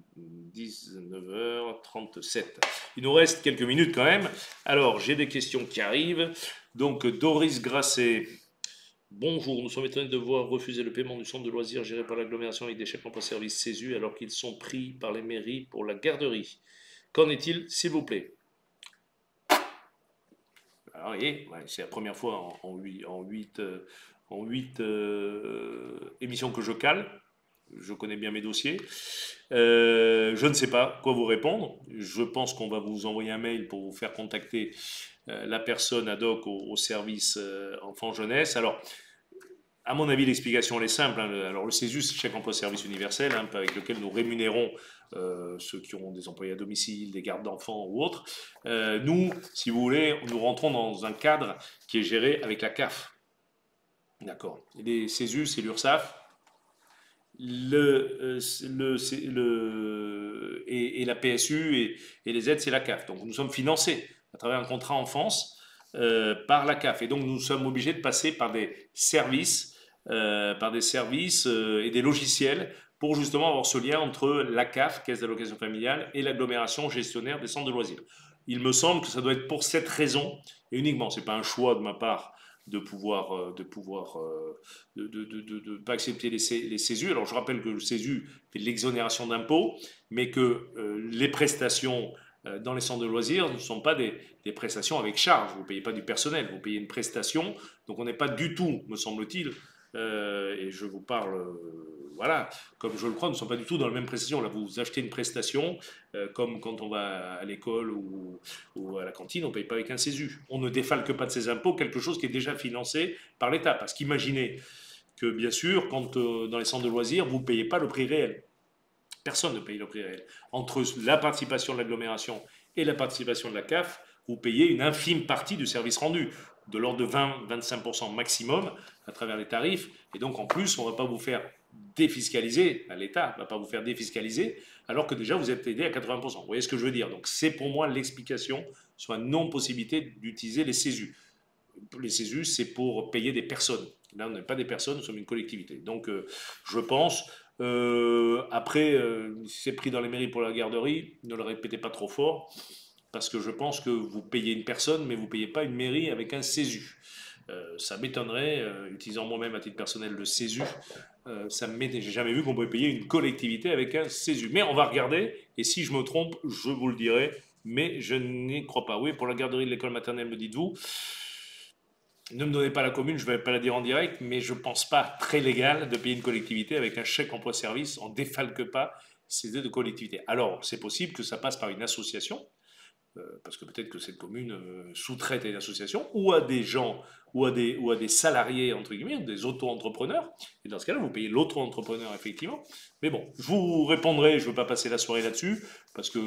19h37. Il nous reste quelques minutes quand même. Alors, j'ai des questions qui arrivent. Donc, Doris Grasset. Bonjour, nous sommes étonnés de voir refuser le paiement du centre de loisirs géré par l'agglomération avec des chèques emploi-service CESU alors qu'ils sont pris par les mairies pour la garderie. Qu'en est-il, s'il vous plaît? Alors, vous voyez, c'est la première fois en 8 émissions que je cale. Je connais bien mes dossiers. Je ne sais pas quoi vous répondre. Je pense qu'on va vous envoyer un mail pour vous faire contacter la personne ad hoc au service enfant-jeunesse. Alors, à mon avis, l'explication elle est simple, hein. Alors le CESU, c'est chèque emploi service universel, hein, avec lequel nous rémunérons ceux qui ont des employés à domicile, des gardes d'enfants ou autres. Nous, si vous voulez, nous rentrons dans un cadre qui est géré avec la CAF. D'accord. Les CESU, c'est l'URSSAF. Et la PSU et les aides, c'est la CAF. Donc nous sommes financés à travers un contrat enfance par la CAF. Et donc nous sommes obligés de passer par des services, et des logiciels pour justement avoir ce lien entre la CAF, Caisse d'allocation familiale, et l'agglomération gestionnaire des centres de loisirs. Il me semble que ça doit être pour cette raison, et uniquement, ce n'est pas un choix de ma part de pas accepter les CESU. Alors je rappelle que le CESU fait de l'exonération d'impôts, mais que les prestations dans les centres de loisirs ne sont pas des prestations avec charge. Vous ne payez pas du personnel, vous payez une prestation. Donc on n'est pas du tout, me semble-t-il, et je vous parle, voilà, comme je le crois, nous ne sommes pas du tout dans la même prestation. Là, vous achetez une prestation, comme quand on va à l'école ou à la cantine, on ne paye pas avec un CESU. On ne défalque pas de ses impôts quelque chose qui est déjà financé par l'État. Parce qu'imaginez que, bien sûr, quand dans les centres de loisirs, vous ne payez pas le prix réel. Personne ne paye le prix réel. Entre la participation de l'agglomération et la participation de la CAF, vous payez une infime partie du service rendu, de l'ordre de 20-25% maximum à travers les tarifs. Et donc en plus, on ne va pas vous faire défiscaliser, l'État ne va pas vous faire défiscaliser, alors que déjà vous êtes aidé à 80%. Vous voyez ce que je veux dire? Donc c'est pour moi l'explication sur la non-possibilité d'utiliser les CESU. Les CESU, c'est pour payer des personnes. Là, on n'est pas des personnes, nous sommes une collectivité. Donc, je pense. Après, si c'est pris dans les mairies pour la garderie, ne le répétez pas trop fort, parce que je pense que vous payez une personne, mais vous ne payez pas une mairie avec un CESU. Ça m'étonnerait, utilisant moi-même à titre personnel le CESU, j'ai jamais vu qu'on pouvait payer une collectivité avec un CESU. Mais on va regarder, et si je me trompe, je vous le dirai, mais je n'y crois pas. Oui, pour la garderie de l'école maternelle, me dites-vous, ne me donnez pas la commune, je ne vais pas la dire en direct, mais je ne pense pas très légal de payer une collectivité avec un chèque emploi-service. On ne défalque pas ces aides de collectivité. Alors, c'est possible que ça passe par une association, parce que peut-être que cette commune sous-traite à une association, ou à des gens, ou à des salariés, entre guillemets, des auto-entrepreneurs. Et dans ce cas-là, vous payez l'auto-entrepreneur, effectivement. Mais bon, je vous répondrai, je ne veux pas passer la soirée là-dessus, parce que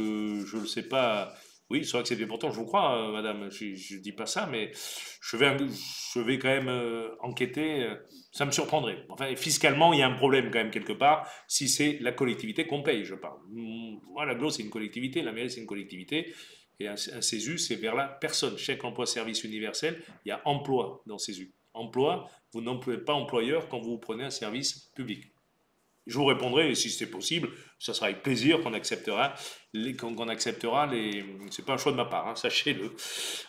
je ne le sais pas. Oui, c'est vrai que c'est important, je vous crois, madame, je ne dis pas ça, mais je vais quand même enquêter, ça me surprendrait. Enfin, fiscalement, il y a un problème quand même quelque part, si c'est la collectivité qu'on paye, je parle. Moi, l'aglo, c'est une collectivité, la mairie, c'est une collectivité, et un CESU, c'est vers la personne. Chèque emploi service universel, il y a emploi dans CESU. Emploi, vous n'employez pas employeur quand vous prenez un service public. Je vous répondrai, et si c'est possible, ça sera avec plaisir qu'on acceptera les. C'est pas un choix de ma part, hein, sachez-le.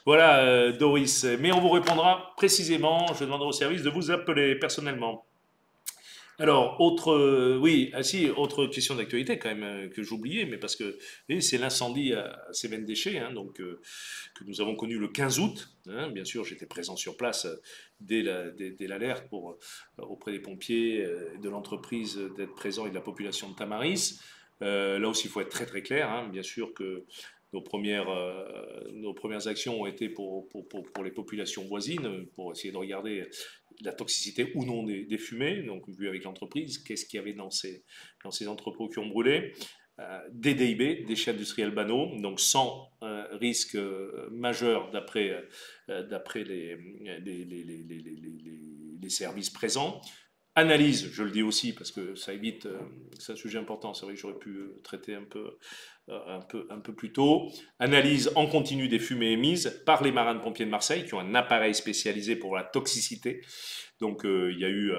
Voilà, Doris. Mais on vous répondra précisément. Je demanderai au service de vous appeler personnellement. Alors, oui, si, autre question d'actualité quand même que j'oubliais, mais parce que c'est l'incendie à Cévennes-Déchets, hein, donc que nous avons connu le 15 août. Hein, bien sûr, j'étais présent sur place dès l'alerte pour auprès des pompiers, de l'entreprise d'être présent et de la population de Tamaris. Là aussi, il faut être très très clair. Hein, bien sûr que nos premières actions ont été pour les populations voisines, pour essayer de regarder la toxicité ou non des fumées, donc vu avec l'entreprise, qu'est-ce qu'il y avait dans ces entrepôts qui ont brûlé. Des DIB, déchets industriels banaux, donc sans risque majeur d'après les services présents. Analyse, je le dis aussi parce que ça évite, c'est un sujet important, c'est vrai que j'aurais pu traiter un peu plus tôt. Analyse en continu des fumées émises par les marins-pompiers de Marseille qui ont un appareil spécialisé pour la toxicité. Donc il y a eu,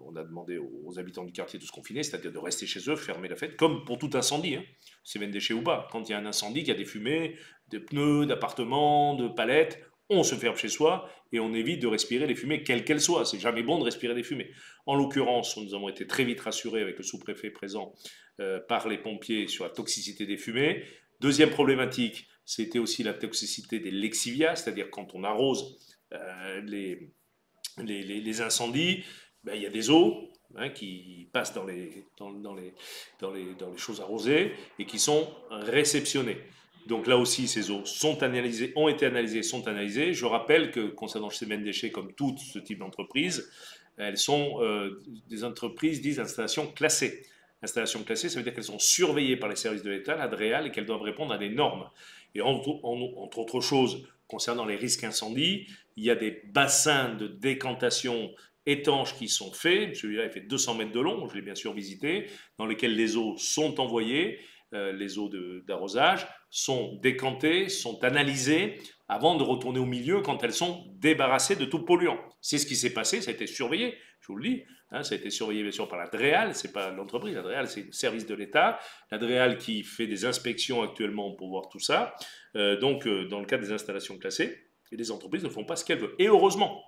on a demandé aux habitants du quartier de se confiner, c'est-à-dire de rester chez eux, fermer la fête, comme pour tout incendie, hein, c'est même déchets ou pas. Quand il y a un incendie, qu'il y a des fumées, de pneus, d'appartements, de palettes, on se ferme chez soi et on évite de respirer les fumées, quelles qu'elles soient. C'est jamais bon de respirer des fumées. En l'occurrence, nous avons été très vite rassurés avec le sous-préfet présent par les pompiers sur la toxicité des fumées. Deuxième problématique, c'était aussi la toxicité des lexivias, c'est-à-dire quand on arrose les incendies, ben, il y a des eaux hein, qui passent dans les choses arrosées et qui sont réceptionnées. Donc là aussi, ces eaux sont analysées, ont été analysées, sont analysées. Je rappelle que concernant Cévennes Déchets, comme tout ce type d'entreprise, elles sont des entreprises dites installations classées. Installations classées, ça veut dire qu'elles sont surveillées par les services de l'État, l'ADREAL, et qu'elles doivent répondre à des normes. Et entre autres choses, concernant les risques incendies, il y a des bassins de décantation étanches qui sont faits. Celui-là, il fait 200 mètres de long, je l'ai bien sûr visité, dans lesquels les eaux sont envoyées. les eaux d'arrosage, sont décantées, sont analysées avant de retourner au milieu quand elles sont débarrassées de tout polluant. C'est ce qui s'est passé, ça a été surveillé, je vous le dis. Hein, ça a été surveillé bien sûr par la DREAL, c'est pas l'entreprise, la DREAL c'est le service de l'État, la DREAL qui fait des inspections actuellement pour voir tout ça, dans le cadre des installations classées, et les entreprises ne font pas ce qu'elles veulent. Et heureusement,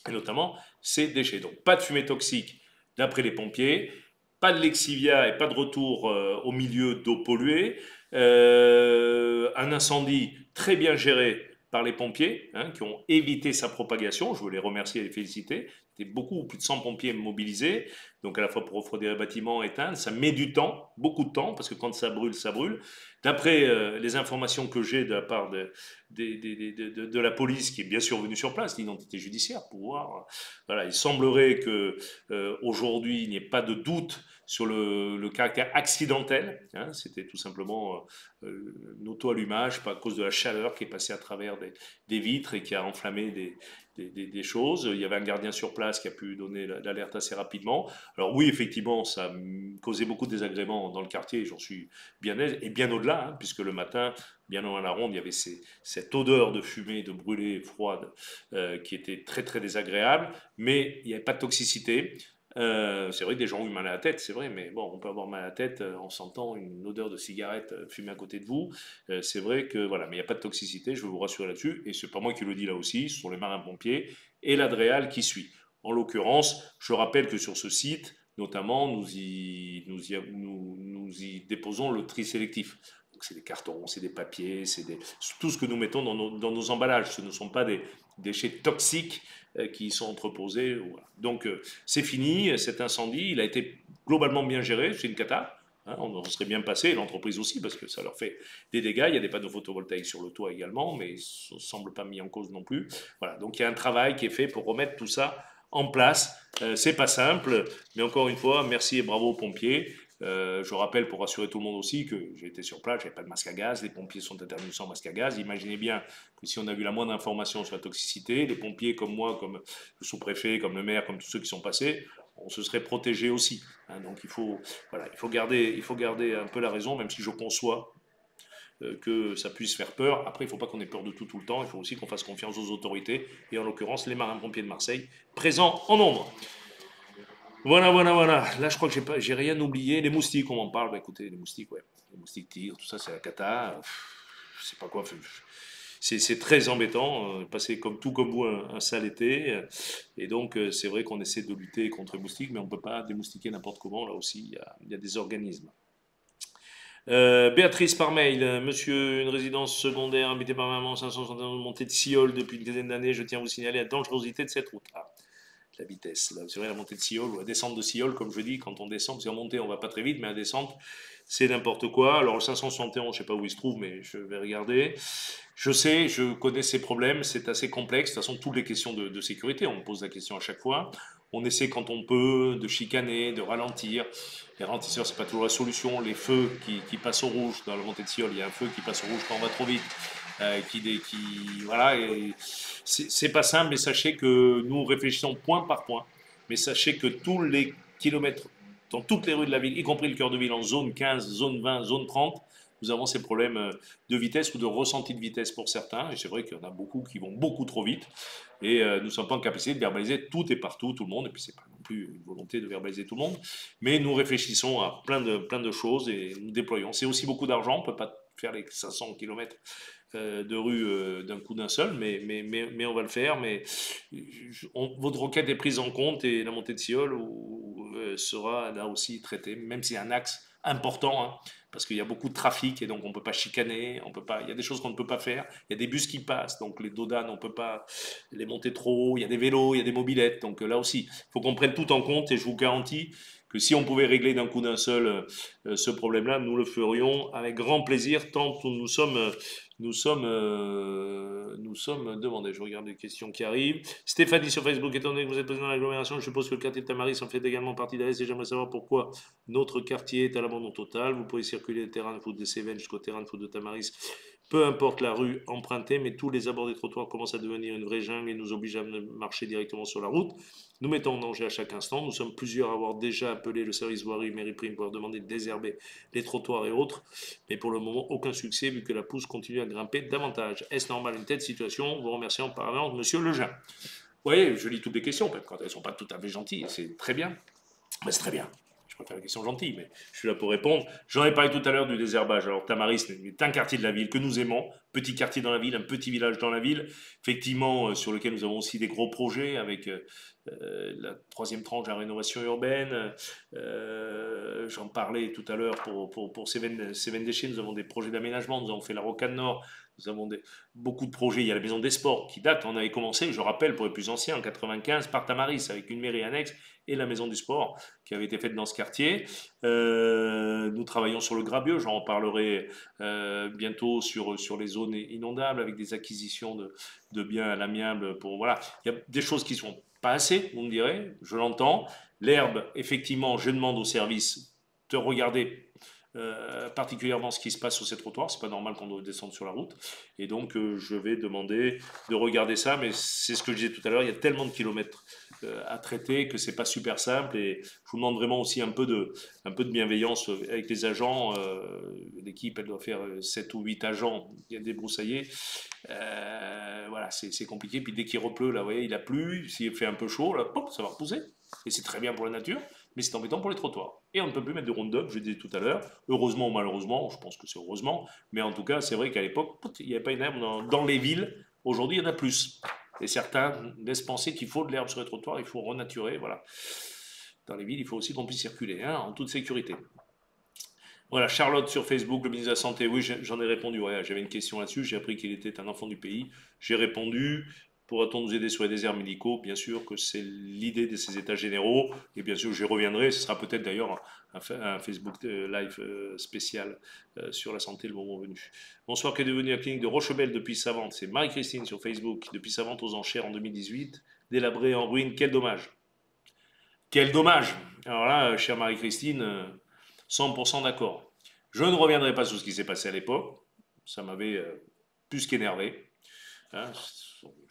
et notamment ces déchets. Donc pas de fumée toxique d'après les pompiers, pas de lexivia et pas de retour au milieu d'eau polluée, un incendie très bien géré par les pompiers, hein, qui ont évité sa propagation. Je veux les remercier et les féliciter. C'était beaucoup, plus de 100 pompiers mobilisés, donc à la fois pour refroidir les bâtiments, éteindre. Ça met du temps, beaucoup de temps, parce que quand ça brûle, ça brûle. D'après les informations que j'ai de la part de la police, qui est bien sûr venue sur place, l'identité judiciaire, pour voir. Voilà, il semblerait que aujourd'hui, il n'y ait pas de doute sur le caractère accidentel. Hein, c'était tout simplement un auto-allumage, pas à cause de la chaleur qui est passée à travers des vitres et qui a enflammé des choses. Il y avait un gardien sur place qui a pu donner l'alerte assez rapidement. Alors oui, effectivement, ça a causé beaucoup de désagréments dans le quartier, j'en suis bien aise, et bien au-delà, hein, puisque le matin, bien loin à la ronde, il y avait cette odeur de fumée, de brûlée froide, qui était très très désagréable, mais il n'y avait pas de toxicité. C'est vrai que des gens ont eu mal à la tête, c'est vrai, mais bon, on peut avoir mal à la tête en sentant une odeur de cigarette fumée à côté de vous. C'est vrai que voilà, mais il n'y a pas de toxicité, je veux vous rassurer là-dessus, et c'est pas moi qui le dis là aussi, ce sont les marins-pompiers et l'Adréal qui suit. En l'occurrence, je rappelle que sur ce site, notamment, nous y déposons le tri sélectif. Donc c'est des cartons, c'est des papiers, tout ce que nous mettons dans nos emballages. Ce ne sont pas des déchets toxiques qui sont entreposés. Voilà. Donc c'est fini, cet incendie, il a été globalement bien géré, c'est une cata. Hein, on serait bien passé, l'entreprise aussi, parce que ça leur fait des dégâts. Il y a des panneaux photovoltaïques sur le toit également, mais ça ne semble pas mis en cause non plus. Voilà, donc il y a un travail qui est fait pour remettre tout ça en place. C'est pas simple, mais encore une fois, merci et bravo aux pompiers. Je rappelle pour rassurer tout le monde aussi que j'ai été sur place, j'avais pas de masque à gaz, les pompiers sont intervenus sans masque à gaz. Imaginez bien que si on a eu la moindre information sur la toxicité, les pompiers comme moi, comme le sous-préfet, comme le maire, comme tous ceux qui sont passés, on se serait protégé aussi. Hein, donc voilà, il faut garder un peu la raison, même si je conçois que ça puisse faire peur. Après, il ne faut pas qu'on ait peur de tout le temps, il faut aussi qu'on fasse confiance aux autorités, et en l'occurrence les marins-pompiers de Marseille, présents en nombre. Voilà, voilà, voilà. Là, je crois que j'ai rien oublié. Les moustiques, on m'en parle. Bah, écoutez, les moustiques, ouais. Les moustiques tigres, tout ça, c'est la cata. Je sais pas quoi. C'est très embêtant. Passer comme vous un sale été. Et donc, c'est vrai qu'on essaie de lutter contre les moustiques, mais on ne peut pas démoustiquer n'importe comment. Là aussi, il y a des organismes. Béatrice par mail, monsieur, une résidence secondaire habitée par maman, 571 montée de Sioule depuis une dizaine d'années. Je tiens à vous signaler la dangerosité de cette route. Ah, la vitesse, là, c'est vrai, la montée de Sioule ou la descente de Sioule, comme je dis, quand on descend, parce qu'en montée, on va pas très vite, mais à descente, c'est n'importe quoi. Alors, le 571, je sais pas où il se trouve, mais je vais regarder. Je sais, je connais ces problèmes, c'est assez complexe. De toute façon, toutes les questions de sécurité, on me pose la question à chaque fois. On essaie quand on peut de chicaner, de ralentir. Les ralentisseurs, c'est pas toujours la solution. Les feux qui passent au rouge dans la montée de Sioule, il y a un feu qui passe au rouge quand on va trop vite. Voilà, c'est pas simple, mais sachez que nous réfléchissons point par point. Mais sachez que tous les kilomètres, dans toutes les rues de la ville, y compris le cœur de ville, en zone 15, zone 20, zone 30, nous avons ces problèmes de vitesse ou de ressenti de vitesse pour certains. Et c'est vrai qu'il y en a beaucoup qui vont beaucoup trop vite. Et nous ne sommes pas en capacité de verbaliser tout et partout, tout le monde. Et puis, c'est pas non plus une volonté de verbaliser tout le monde. Mais nous réfléchissons à plein de choses et nous déployons. C'est aussi beaucoup d'argent. On ne peut pas faire les 500 km de rue d'un coup d'un seul, mais on va le faire. Mais votre requête est prise en compte et la montée de Sioule sera là aussi traitée, même si c'est un axe important, hein, parce qu'il y a beaucoup de trafic et donc on ne peut pas chicaner, on peut pas, il y a des choses qu'on ne peut pas faire, il y a des bus qui passent, donc les dodanes, on ne peut pas les monter trop haut, il y a des vélos, il y a des mobylettes, donc là aussi, il faut qu'on prenne tout en compte et je vous garantis que si on pouvait régler d'un coup d'un seul ce problème-là, nous le ferions avec grand plaisir, tant que nous sommes demandés. Je regarde les questions qui arrivent. Stéphanie sur Facebook, étant donné que vous êtes président de l'agglomération, je suppose que le quartier de Tamaris en fait également partie d'Alès et j'aimerais savoir pourquoi notre quartier est à l'abandon total. Vous pouvez circuler le terrain de foot de Cévennes jusqu'au terrain de foot de Tamaris. Peu importe la rue empruntée, mais tous les abords des trottoirs commencent à devenir une vraie jungle et nous obligent à marcher directement sur la route, nous mettons en danger à chaque instant. Nous sommes plusieurs à avoir déjà appelé le service voirie mairie prime pour leur demander de désherber les trottoirs et autres, mais pour le moment, aucun succès vu que la pousse continue à grimper davantage. Est-ce normal une telle situation? Vous remercions par avance, monsieur Lejean. Vous voyez, je lis toutes les questions, même quand elles ne sont pas tout à fait gentilles, c'est très bien. Mais c'est très bien. Je préfère la question gentille, mais je suis là pour répondre. J'en ai parlé tout à l'heure du désherbage. Alors, Tamaris est un quartier de la ville que nous aimons, petit quartier dans la ville, un petit village dans la ville, effectivement, sur lequel nous avons aussi des gros projets avec la troisième tranche de la rénovation urbaine. J'en parlais tout à l'heure pour Cévennes Déchets, nous avons des projets d'aménagement, nous avons fait la Rocade Nord, nous avons beaucoup de projets. Il y a la Maison des Sports qui date, on avait commencé, je rappelle, pour les plus anciens, en 95, par Tamaris, avec une mairie annexe et la Maison du Sport qui avait été faite dans ce quartier. Nous travaillons sur le Grabieux, j'en reparlerai bientôt sur les zones inondables avec des acquisitions de biens à l'amiable. Voilà. Il y a des choses qui sont pas assez, vous me direz, je l'entends. L'herbe, effectivement, je demande au service de regarder particulièrement ce qui se passe sur ces trottoirs. C'est pas normal qu'on doit descendre sur la route. Et donc, je vais demander de regarder ça. Mais c'est ce que je disais tout à l'heure, il y a tellement de kilomètres à traiter que c'est pas super simple. Et je vous demande vraiment aussi un peu de bienveillance avec les agents. L'équipe, elle doit faire 7 ou 8 agents bien débroussaillés. Voilà, c'est compliqué. Puis dès qu'il repleut, là, vous voyez, il a plu. S'il fait un peu chaud, là, pop, ça va repousser. Et c'est très bien pour la nature, mais c'est embêtant pour les trottoirs. Et on ne peut plus mettre de round-up, je le disais tout à l'heure, heureusement ou malheureusement, je pense que c'est heureusement, mais en tout cas, c'est vrai qu'à l'époque, il n'y avait pas une herbe dans les villes. Aujourd'hui, il y en a plus. Et certains laissent penser qu'il faut de l'herbe sur les trottoirs, il faut renaturer, voilà. Dans les villes, il faut aussi qu'on puisse circuler, hein, en toute sécurité. Voilà, Charlotte sur Facebook, le ministre de la Santé, oui, j'en ai répondu. Ouais, j'avais une question là-dessus. J'ai appris qu'il était un enfant du pays. J'ai répondu. Pourra-t-on nous aider sur les déserts médicaux? Bien sûr que c'est l'idée de ces états généraux. Et bien sûr, j'y reviendrai. Ce sera peut-être d'ailleurs un Facebook live spécial sur la santé le moment venu. Bonsoir, qu'est devenue la clinique de Rochebelle depuis Savante? C'est Marie-Christine sur Facebook, depuis Savante aux enchères en 2018. Délabrée en ruine, quel dommage. Quel dommage. Alors là, chère Marie-Christine, 100% d'accord. Je ne reviendrai pas sur ce qui s'est passé à l'époque. Ça m'avait plus qu'énervé. Hein.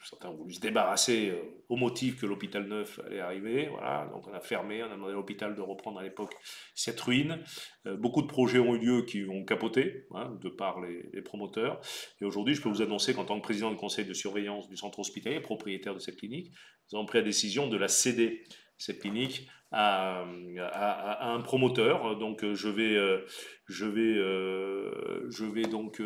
Certains ont voulu se débarrasser au motif que l'hôpital neuf allait arriver. Voilà. Donc on a fermé, on a demandé à l'hôpital de reprendre à l'époque cette ruine. Beaucoup de projets ont eu lieu qui ont capoté, hein, de par les promoteurs. Et aujourd'hui, je peux vous annoncer qu'en tant que président du conseil de surveillance du centre hospitalier, propriétaire de cette clinique, nous avons pris la décision de la céder, cette clinique, à un promoteur. Donc je vais donc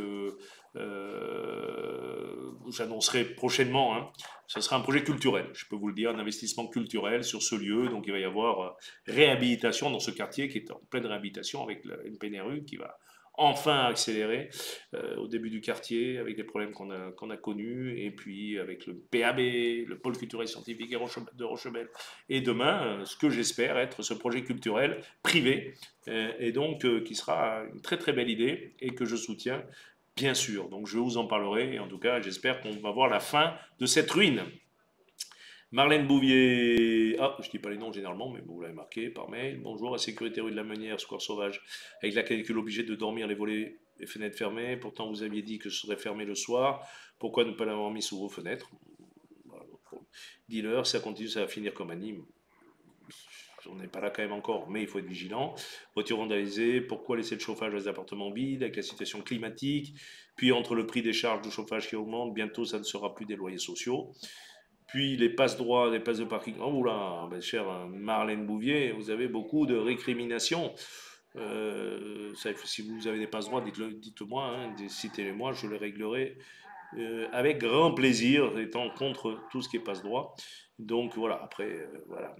j'annoncerai prochainement, hein, ce sera un projet culturel, je peux vous le dire, un investissement culturel sur ce lieu. Donc il va y avoir réhabilitation dans ce quartier qui est en pleine réhabilitation avec une PNRU qui va enfin accélérer au début du quartier avec les problèmes qu'on a connus, et puis avec le PAB, le pôle culturel scientifique de Rochebelle, et demain, ce que j'espère être ce projet culturel privé, et donc qui sera une très très belle idée et que je soutiens bien sûr. Donc je vous en parlerai, et en tout cas j'espère qu'on va voir la fin de cette ruine. Marlène Bouvier, ah, je dis pas les noms généralement, mais vous l'avez marqué par mail. Bonjour, à sécurité rue de la Meunière, Square Sauvage, avec la canicule obligée de dormir les volets et fenêtres fermées. Pourtant, vous aviez dit que ce serait fermé le soir. Pourquoi ne pas l'avoir mis sous vos fenêtres? Voilà, dis-leur, ça continue, ça va finir comme anime. On n'est pas là quand même encore, mais il faut être vigilant. Voiture vandalisée, pourquoi laisser le chauffage dans les appartements vides avec la situation climatique? Puis entre le prix des charges de chauffage qui augmente, bientôt ça ne sera plus des loyers sociaux. Puis les passes droits, les places de parking. Oh là, ben, chère Marlène Bouvier, vous avez beaucoup de récriminations. Si vous avez des passes droits, dites-le-moi, hein, citez-les-moi, je les réglerai avec grand plaisir, étant contre tout ce qui est passe droit. Donc voilà, après, voilà.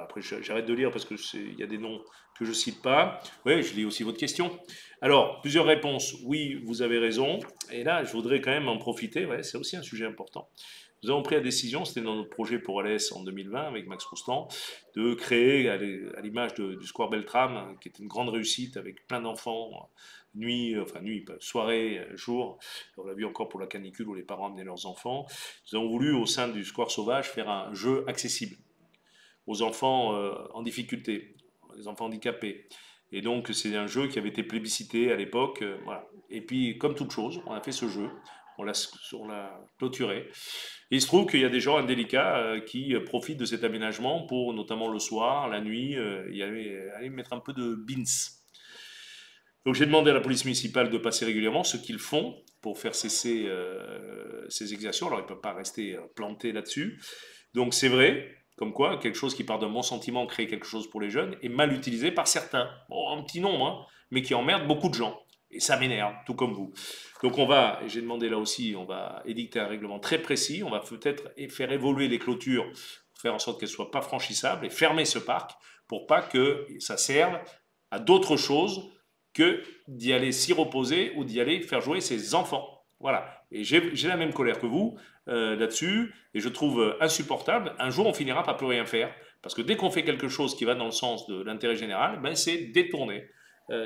Après j'arrête de lire parce qu'il y a des noms que je cite pas. Oui, je lis aussi votre question. Alors, plusieurs réponses. Oui, vous avez raison. Et là, je voudrais quand même en profiter. Ouais, c'est aussi un sujet important. Nous avons pris la décision, c'était dans notre projet pour Alès en 2020 avec Max Roustan, de créer, à l'image du Square Beltram, qui était une grande réussite avec plein d'enfants, soirée, jour. On l'a vu encore pour la canicule où les parents amenaient leurs enfants. Nous avons voulu, au sein du Square Sauvage, faire un jeu accessible aux enfants en difficulté, les enfants handicapés. Et donc, c'est un jeu qui avait été plébiscité à l'époque. Voilà. Et puis, comme toute chose, on a fait ce jeu, on l'a clôturé. Et il se trouve qu'il y a des gens indélicats qui profitent de cet aménagement pour, notamment le soir, la nuit, aller mettre un peu de beans. Donc j'ai demandé à la police municipale de passer régulièrement, ce qu'ils font pour faire cesser ces exactions. Alors ils ne peuvent pas rester plantés là-dessus. Donc c'est vrai, comme quoi, quelque chose qui part d'un bon sentiment, crée quelque chose pour les jeunes, est mal utilisé par certains. Bon, un petit nombre, hein, mais qui emmerde beaucoup de gens. Et ça m'énerve, tout comme vous. Donc on va, et j'ai demandé là aussi, on va édicter un règlement très précis, on va peut-être faire évoluer les clôtures, faire en sorte qu'elles ne soient pas franchissables, et fermer ce parc pour pas que ça serve à d'autres choses que d'y aller s'y reposer ou d'y aller faire jouer ses enfants. Voilà. Et j'ai la même colère que vous là-dessus, et je trouve insupportable. Un jour, on finira par plus rien faire, parce que dès qu'on fait quelque chose qui va dans le sens de l'intérêt général, ben c'est détourné.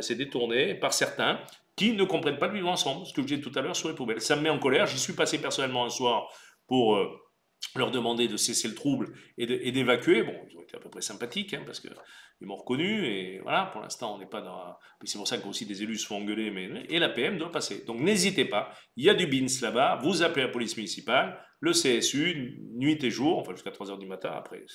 C'est détourné par certains qui ne comprennent pas le vivre ensemble, ce que je disais tout à l'heure sur les poubelles. Ça me met en colère. J'y suis passé personnellement un soir pour leur demander de cesser le trouble et d'évacuer. Bon, ils ont été à peu près sympathiques, hein, parce qu'ils m'ont reconnu, et voilà, pour l'instant, on n'est pas dans... C'est pour ça qu'aussi des élus se font engueuler, et la PM doit passer. Donc n'hésitez pas, il y a du BINS là-bas, vous appelez la police municipale, le CSU, nuit et jour, enfin jusqu'à 3 h du matin après,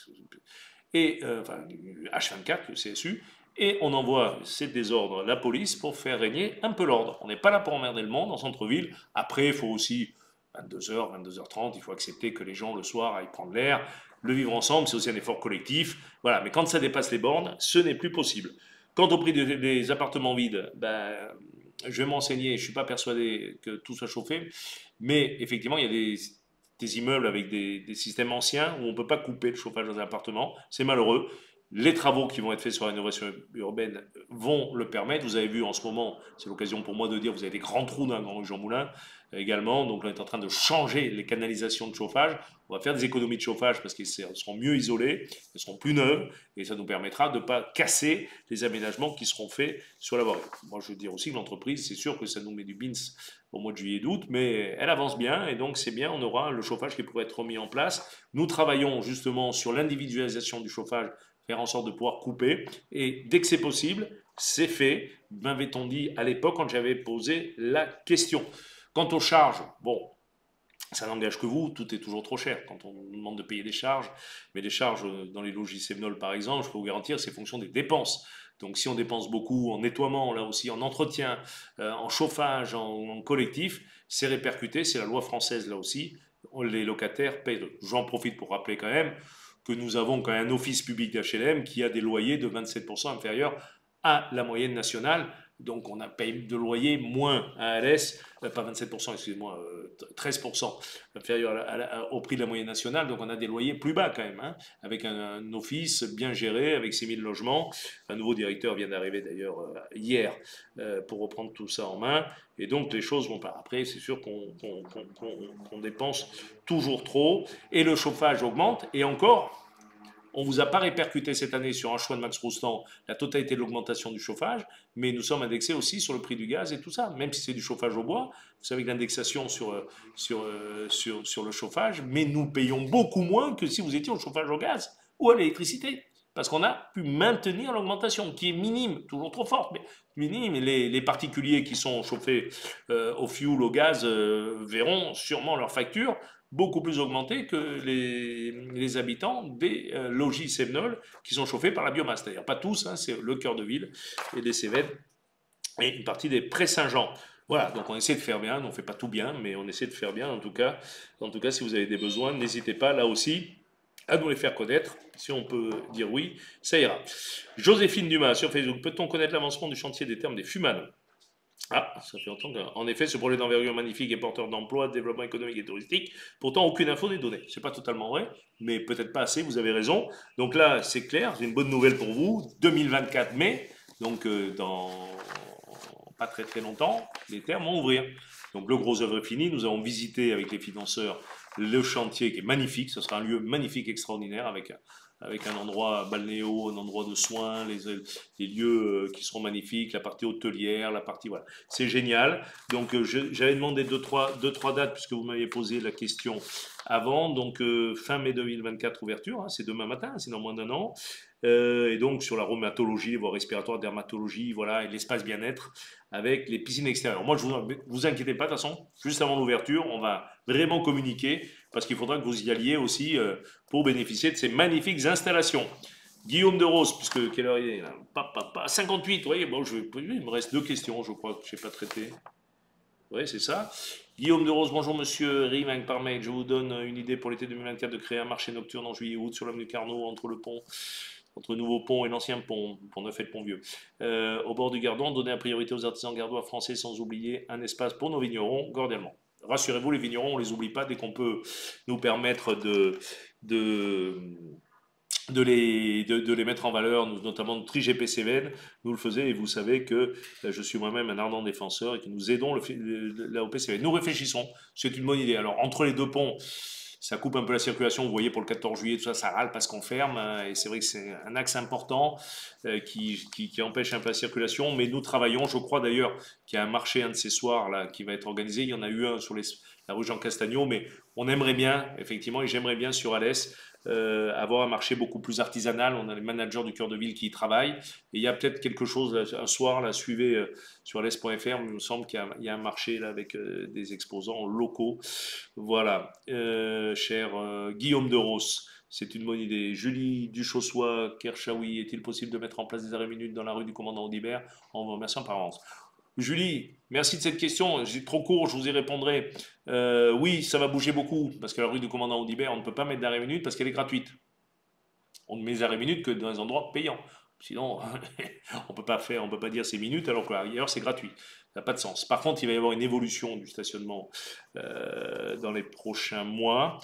et enfin, H24, le CSU, et on envoie ces désordres à la police pour faire régner un peu l'ordre. On n'est pas là pour emmerder le monde en centre-ville. Après, il faut aussi 22 h, 22 h 30, il faut accepter que les gens le soir aillent prendre l'air. Le vivre ensemble, c'est aussi un effort collectif. Voilà, mais quand ça dépasse les bornes, ce n'est plus possible. Quant au prix des appartements vides, ben, je vais m'enseigner, je ne suis pas persuadé que tout soit chauffé, mais effectivement, il y a des immeubles avec des systèmes anciens où on ne peut pas couper le chauffage dans un appartement. C'est malheureux. Les travaux qui vont être faits sur la rénovation urbaine vont le permettre. Vous avez vu en ce moment, c'est l'occasion pour moi de dire, vous avez des grands trous dans la Grande Rue Jean Moulin également. Donc là, on est en train de changer les canalisations de chauffage. On va faire des économies de chauffage parce qu'elles seront mieux isolées, elles seront plus neuves, et ça nous permettra de ne pas casser les aménagements qui seront faits sur la voirie. Moi, je veux dire aussi que l'entreprise, c'est sûr que ça nous met du bins au mois de juillet et d'août, mais elle avance bien, et donc c'est bien, on aura le chauffage qui pourrait être remis en place. Nous travaillons justement sur l'individualisation du chauffage, faire en sorte de pouvoir couper, et dès que c'est possible, c'est fait, m'avait-on dit à l'époque quand j'avais posé la question. Quant aux charges, bon, ça n'engage que vous, tout est toujours trop cher. Quand on nous demande de payer des charges, mais des charges dans les logis Sevenol par exemple, je peux vous garantir, c'est fonction des dépenses. Donc si on dépense beaucoup en nettoiement, là aussi en entretien, en chauffage, en collectif, c'est répercuté, c'est la loi française là aussi, les locataires payent. J'en profite pour rappeler quand même que nous avons quand même un office public d'HLM qui a des loyers de 27% inférieurs à la moyenne nationale. Donc on a payé de loyer moins à Alès, pas 27%, excusez-moi, 13% inférieur au prix de la moyenne nationale. Donc on a des loyers plus bas quand même, hein, avec un office bien géré, avec 6000 logements. Un nouveau directeur vient d'arriver d'ailleurs hier pour reprendre tout ça en main. Et donc les choses vont pas. Après, c'est sûr qu'on dépense toujours trop et le chauffage augmente. Et encore, on ne vous a pas répercuté cette année sur un choix de Max Roustan la totalité de l'augmentation du chauffage, mais nous sommes indexés aussi sur le prix du gaz et tout ça, même si c'est du chauffage au bois. Vous savez que l'indexation sur le chauffage, mais nous payons beaucoup moins que si vous étiez au chauffage au gaz ou à l'électricité. Parce qu'on a pu maintenir l'augmentation, qui est minime, toujours trop forte, mais minime. Les particuliers qui sont chauffés au fioul, au gaz, verront sûrement leur facture beaucoup plus augmenté que les habitants des logis Sevenol qui sont chauffés par la biomasse. D'ailleurs, pas tous, hein, c'est le cœur de ville et des Cévennes et une partie des Pré-Saint-Jean. Voilà, donc on essaie de faire bien, on ne fait pas tout bien, mais on essaie de faire bien en tout cas. En tout cas, si vous avez des besoins, n'hésitez pas là aussi à nous les faire connaître. Si on peut dire oui, ça ira. Joséphine Dumas sur Facebook, peut-on connaître l'avancement du chantier des termes des Fumanes? Ah, ça fait longtemps qu'en effet, ce projet d'envergure magnifique est porteur d'emploi, de développement économique et touristique. Pourtant, aucune info n'est donnée. C'est pas totalement vrai, mais peut-être pas assez, vous avez raison. Donc là, c'est clair, j'ai une bonne nouvelle pour vous. 2024 mai, donc dans pas très très longtemps, les termes vont ouvrir. Donc le gros œuvre est fini. Nous avons visité avec les financeurs le chantier qui est magnifique. Ce sera un lieu magnifique, extraordinaire, avec un endroit balnéo, un endroit de soins, les lieux qui seront magnifiques, la partie hôtelière, la partie... Voilà, c'est génial. Donc j'avais demandé deux, trois dates, puisque vous m'aviez posé la question avant. Donc fin mai 2024, ouverture, hein, c'est demain matin, c'est dans moins d'un an. et donc sur la rhumatologie, voie respiratoire, dermatologie, voilà, et l'espace bien-être avec les piscines extérieures. Moi, je vous inquiétez pas, de toute façon, juste avant l'ouverture, on va vraiment communiquer parce qu'il faudra que vous y alliez aussi pour bénéficier de ces magnifiques installations. Guillaume de Rose, puisque quelle heure il est là? 58, vous voyez, bon, il me reste 2 questions, je crois, que je n'ai pas traitées. Oui, c'est ça. Guillaume de Rose, bonjour monsieur Riming par mail. Je vous donne une idée pour l'été 2024 de créer un marché nocturne en juillet-août sur l'avenue Carnot entre le pont, entre le nouveau pont et l'ancien pont, pont neuf et le pont vieux. Au bord du Gardon, donner la priorité aux artisans gardois français sans oublier un espace pour nos vignerons cordialement. Rassurez-vous, les vignerons, on ne les oublie pas dès qu'on peut nous permettre de de les mettre en valeur, notamment de TriGP Cévennes, nous le faisait et vous savez que je suis moi-même un ardent défenseur et que nous aidons la OP Cévennes. Nous réfléchissons, c'est une bonne idée. Alors entre les deux ponts, ça coupe un peu la circulation, vous voyez pour le 14 juillet, tout ça, ça râle parce qu'on ferme, et c'est vrai que c'est un axe important qui empêche un peu la circulation, mais nous travaillons, je crois d'ailleurs qu'il y a un marché un de ces soirs là qui va être organisé, il y en a eu un sur la rue Jean Castagno, mais on aimerait bien, effectivement, et j'aimerais bien sur Alès, avoir un marché beaucoup plus artisanal. On a les managers du cœur de ville qui y travaillent. Et il y a peut-être quelque chose, un soir, là, suivez sur les.fr, il me semble qu'il y a un marché là, avec des exposants locaux. Voilà. Cher Guillaume de Ros, c'est une bonne idée. Julie Duchossois, Kershawi, est-il possible de mettre en place des arrêts minutes dans la rue du commandant Audibert en vous remerciant par avance? Julie, merci de cette question. J'ai trop court, je vous y répondrai. Oui, ça va bouger beaucoup, parce que la rue du commandant Audibert, on ne peut pas mettre d'arrêt minute parce qu'elle est gratuite. On ne met des arrêts minutes que dans les endroits payants. Sinon, on peut pas dire ces minutes alors qu'ailleurs c'est gratuit. Ça n'a pas de sens. Par contre, il va y avoir une évolution du stationnement dans les prochains mois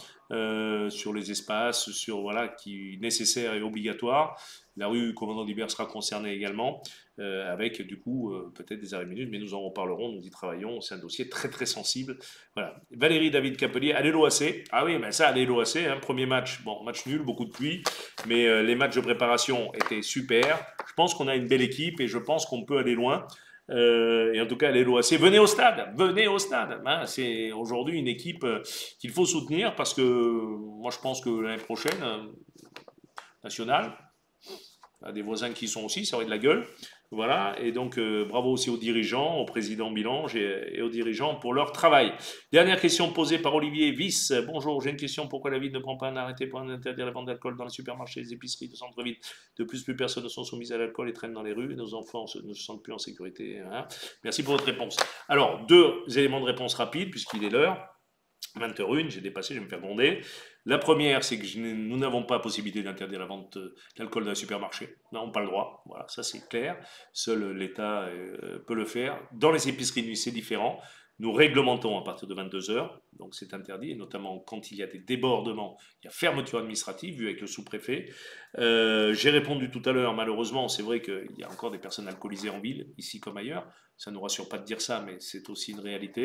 sur les espaces, sur voilà, qui est nécessaire et obligatoire. La rue Commandant d'Hibert sera concernée également, avec du coup peut-être des arrêts minutes, mais nous en reparlerons, nous y travaillons. C'est un dossier très très sensible. Voilà. Valérie David Capelier, allez l'OAC. Ah oui, ben ça, allez l'OAC, hein, premier match. Bon, match nul, beaucoup de pluie, mais les matchs de préparation étaient super. Je pense qu'on a une belle équipe et je pense qu'on peut aller loin. Et en tout cas, les l'OAC, venez au stade. Hein, c'est aujourd'hui une équipe qu'il faut soutenir parce que moi je pense que l'année prochaine, nationale, a des voisins qui y sont aussi, ça aurait de la gueule. Voilà, et donc bravo aussi aux dirigeants, au président Milange et aux dirigeants pour leur travail. Dernière question posée par Olivier Viss. Bonjour, j'ai une question. Pourquoi la ville ne prend pas un arrêté pour interdire la vente d'alcool dans les supermarchés et les épiceries de centre-ville? De plus personnes ne sont soumises à l'alcool et traînent dans les rues. Et nos enfants ne se sentent plus en sécurité. Hein. Merci pour votre réponse. Alors, 2 éléments de réponse rapides, puisqu'il est l'heure. 20h01, j'ai dépassé, je vais me faire gronder. La première, c'est que nous n'avons pas la possibilité d'interdire la vente d'alcool dans les supermarchés. Nous n'avons pas le droit. Voilà, ça c'est clair. Seul l'État peut le faire. Dans les épiceries, c'est différent. Nous réglementons à partir de 22h, donc c'est interdit, et notamment quand il y a des débordements, il y a fermeture administrative, vue avec le sous-préfet. J'ai répondu tout à l'heure, malheureusement, c'est vrai qu'il y a encore des personnes alcoolisées en ville, ici comme ailleurs. Ça ne nous rassure pas de dire ça, mais c'est aussi une réalité.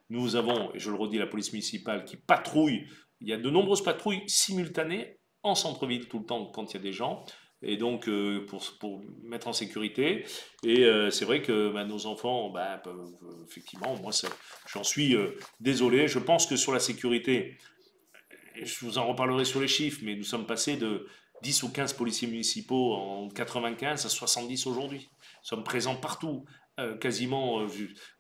Nous avons, et je le redis, la police municipale qui patrouille. Il y a de nombreuses patrouilles simultanées en centre-ville tout le temps quand il y a des gens. Et donc, pour mettre en sécurité. Et c'est vrai que nos enfants, effectivement, moi, j'en suis désolé. Je pense que sur la sécurité, je vous en reparlerai sur les chiffres, mais nous sommes passés de 10 ou 15 policiers municipaux en 95 à 70 aujourd'hui. Nous sommes présents partout. Quasiment,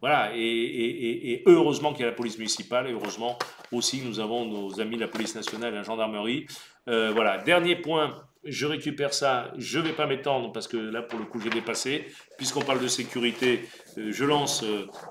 voilà, et heureusement qu'il y a la police municipale, et heureusement aussi que nous avons nos amis de la police nationale et la gendarmerie. Voilà, dernier point, je récupère ça, je ne vais pas m'étendre parce que là pour le coup j'ai dépassé, puisqu'on parle de sécurité, je lance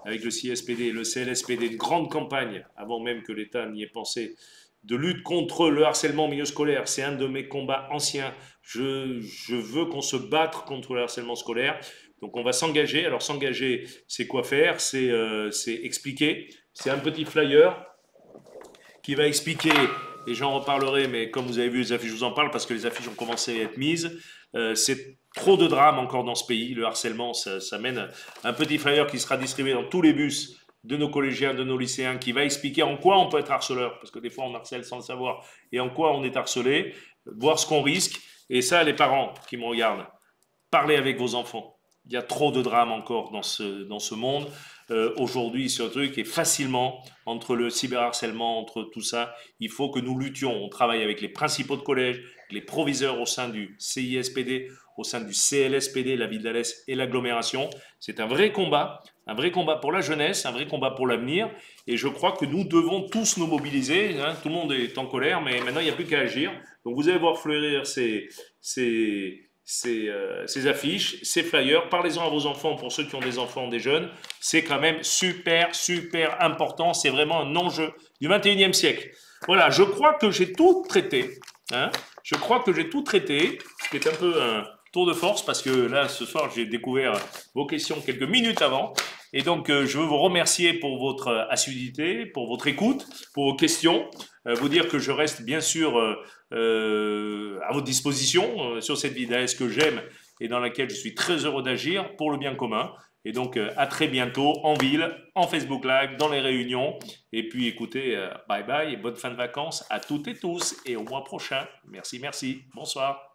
avec le CSPD, le CLSPD, une grande campagne, avant même que l'État n'y ait pensé, de lutte contre le harcèlement au milieu scolaire. C'est un de mes combats anciens. Je veux qu'on se batte contre le harcèlement scolaire. Donc on va s'engager. Alors s'engager, c'est quoi faire? C'est expliquer. C'est un petit flyer qui va expliquer, et j'en reparlerai, mais comme vous avez vu les affiches, je vous en parle parce que les affiches ont commencé à être mises. C'est trop de drames encore dans ce pays. Le harcèlement, ça mène un petit flyer qui sera distribué dans tous les bus de nos collégiens, de nos lycéens, qui va expliquer en quoi on peut être harceleur, parce que des fois on harcèle sans le savoir, et en quoi on est harcelé, voir ce qu'on risque. Et ça, les parents qui me regardent, parlez avec vos enfants. Il y a trop de drames encore dans ce monde. Aujourd'hui, ce truc est facilement, entre le cyberharcèlement, entre tout ça, il faut que nous luttions. On travaille avec les principaux de collège, les proviseurs au sein du CISPD, au sein du CLSPD, la ville d'Alès et l'agglomération. C'est un vrai combat pour la jeunesse, un vrai combat pour l'avenir. Et je crois que nous devons tous nous mobiliser. Hein. Tout le monde est en colère, mais maintenant il n'y a plus qu'à agir. Donc vous allez voir fleurir ces affiches, ces flyers. Parlez-en à vos enfants, pour ceux qui ont des enfants, des jeunes. C'est quand même super, super important. C'est vraiment un enjeu du 21e siècle. Voilà, je crois que j'ai tout traité. Hein. Je crois que j'ai tout traité, ce qui est un peu un tour de force, parce que là, ce soir, j'ai découvert vos questions quelques minutes avant. Et donc, je veux vous remercier pour votre assiduité, pour votre écoute, pour vos questions. Vous dire que je reste bien sûr à votre disposition sur cette vie d'AS que j'aime et dans laquelle je suis très heureux d'agir pour le bien commun. Et donc, à très bientôt en ville, en Facebook Live, dans les réunions. Et puis, écoutez, bye bye et bonne fin de vacances à toutes et tous et au mois prochain. Merci, merci. Bonsoir.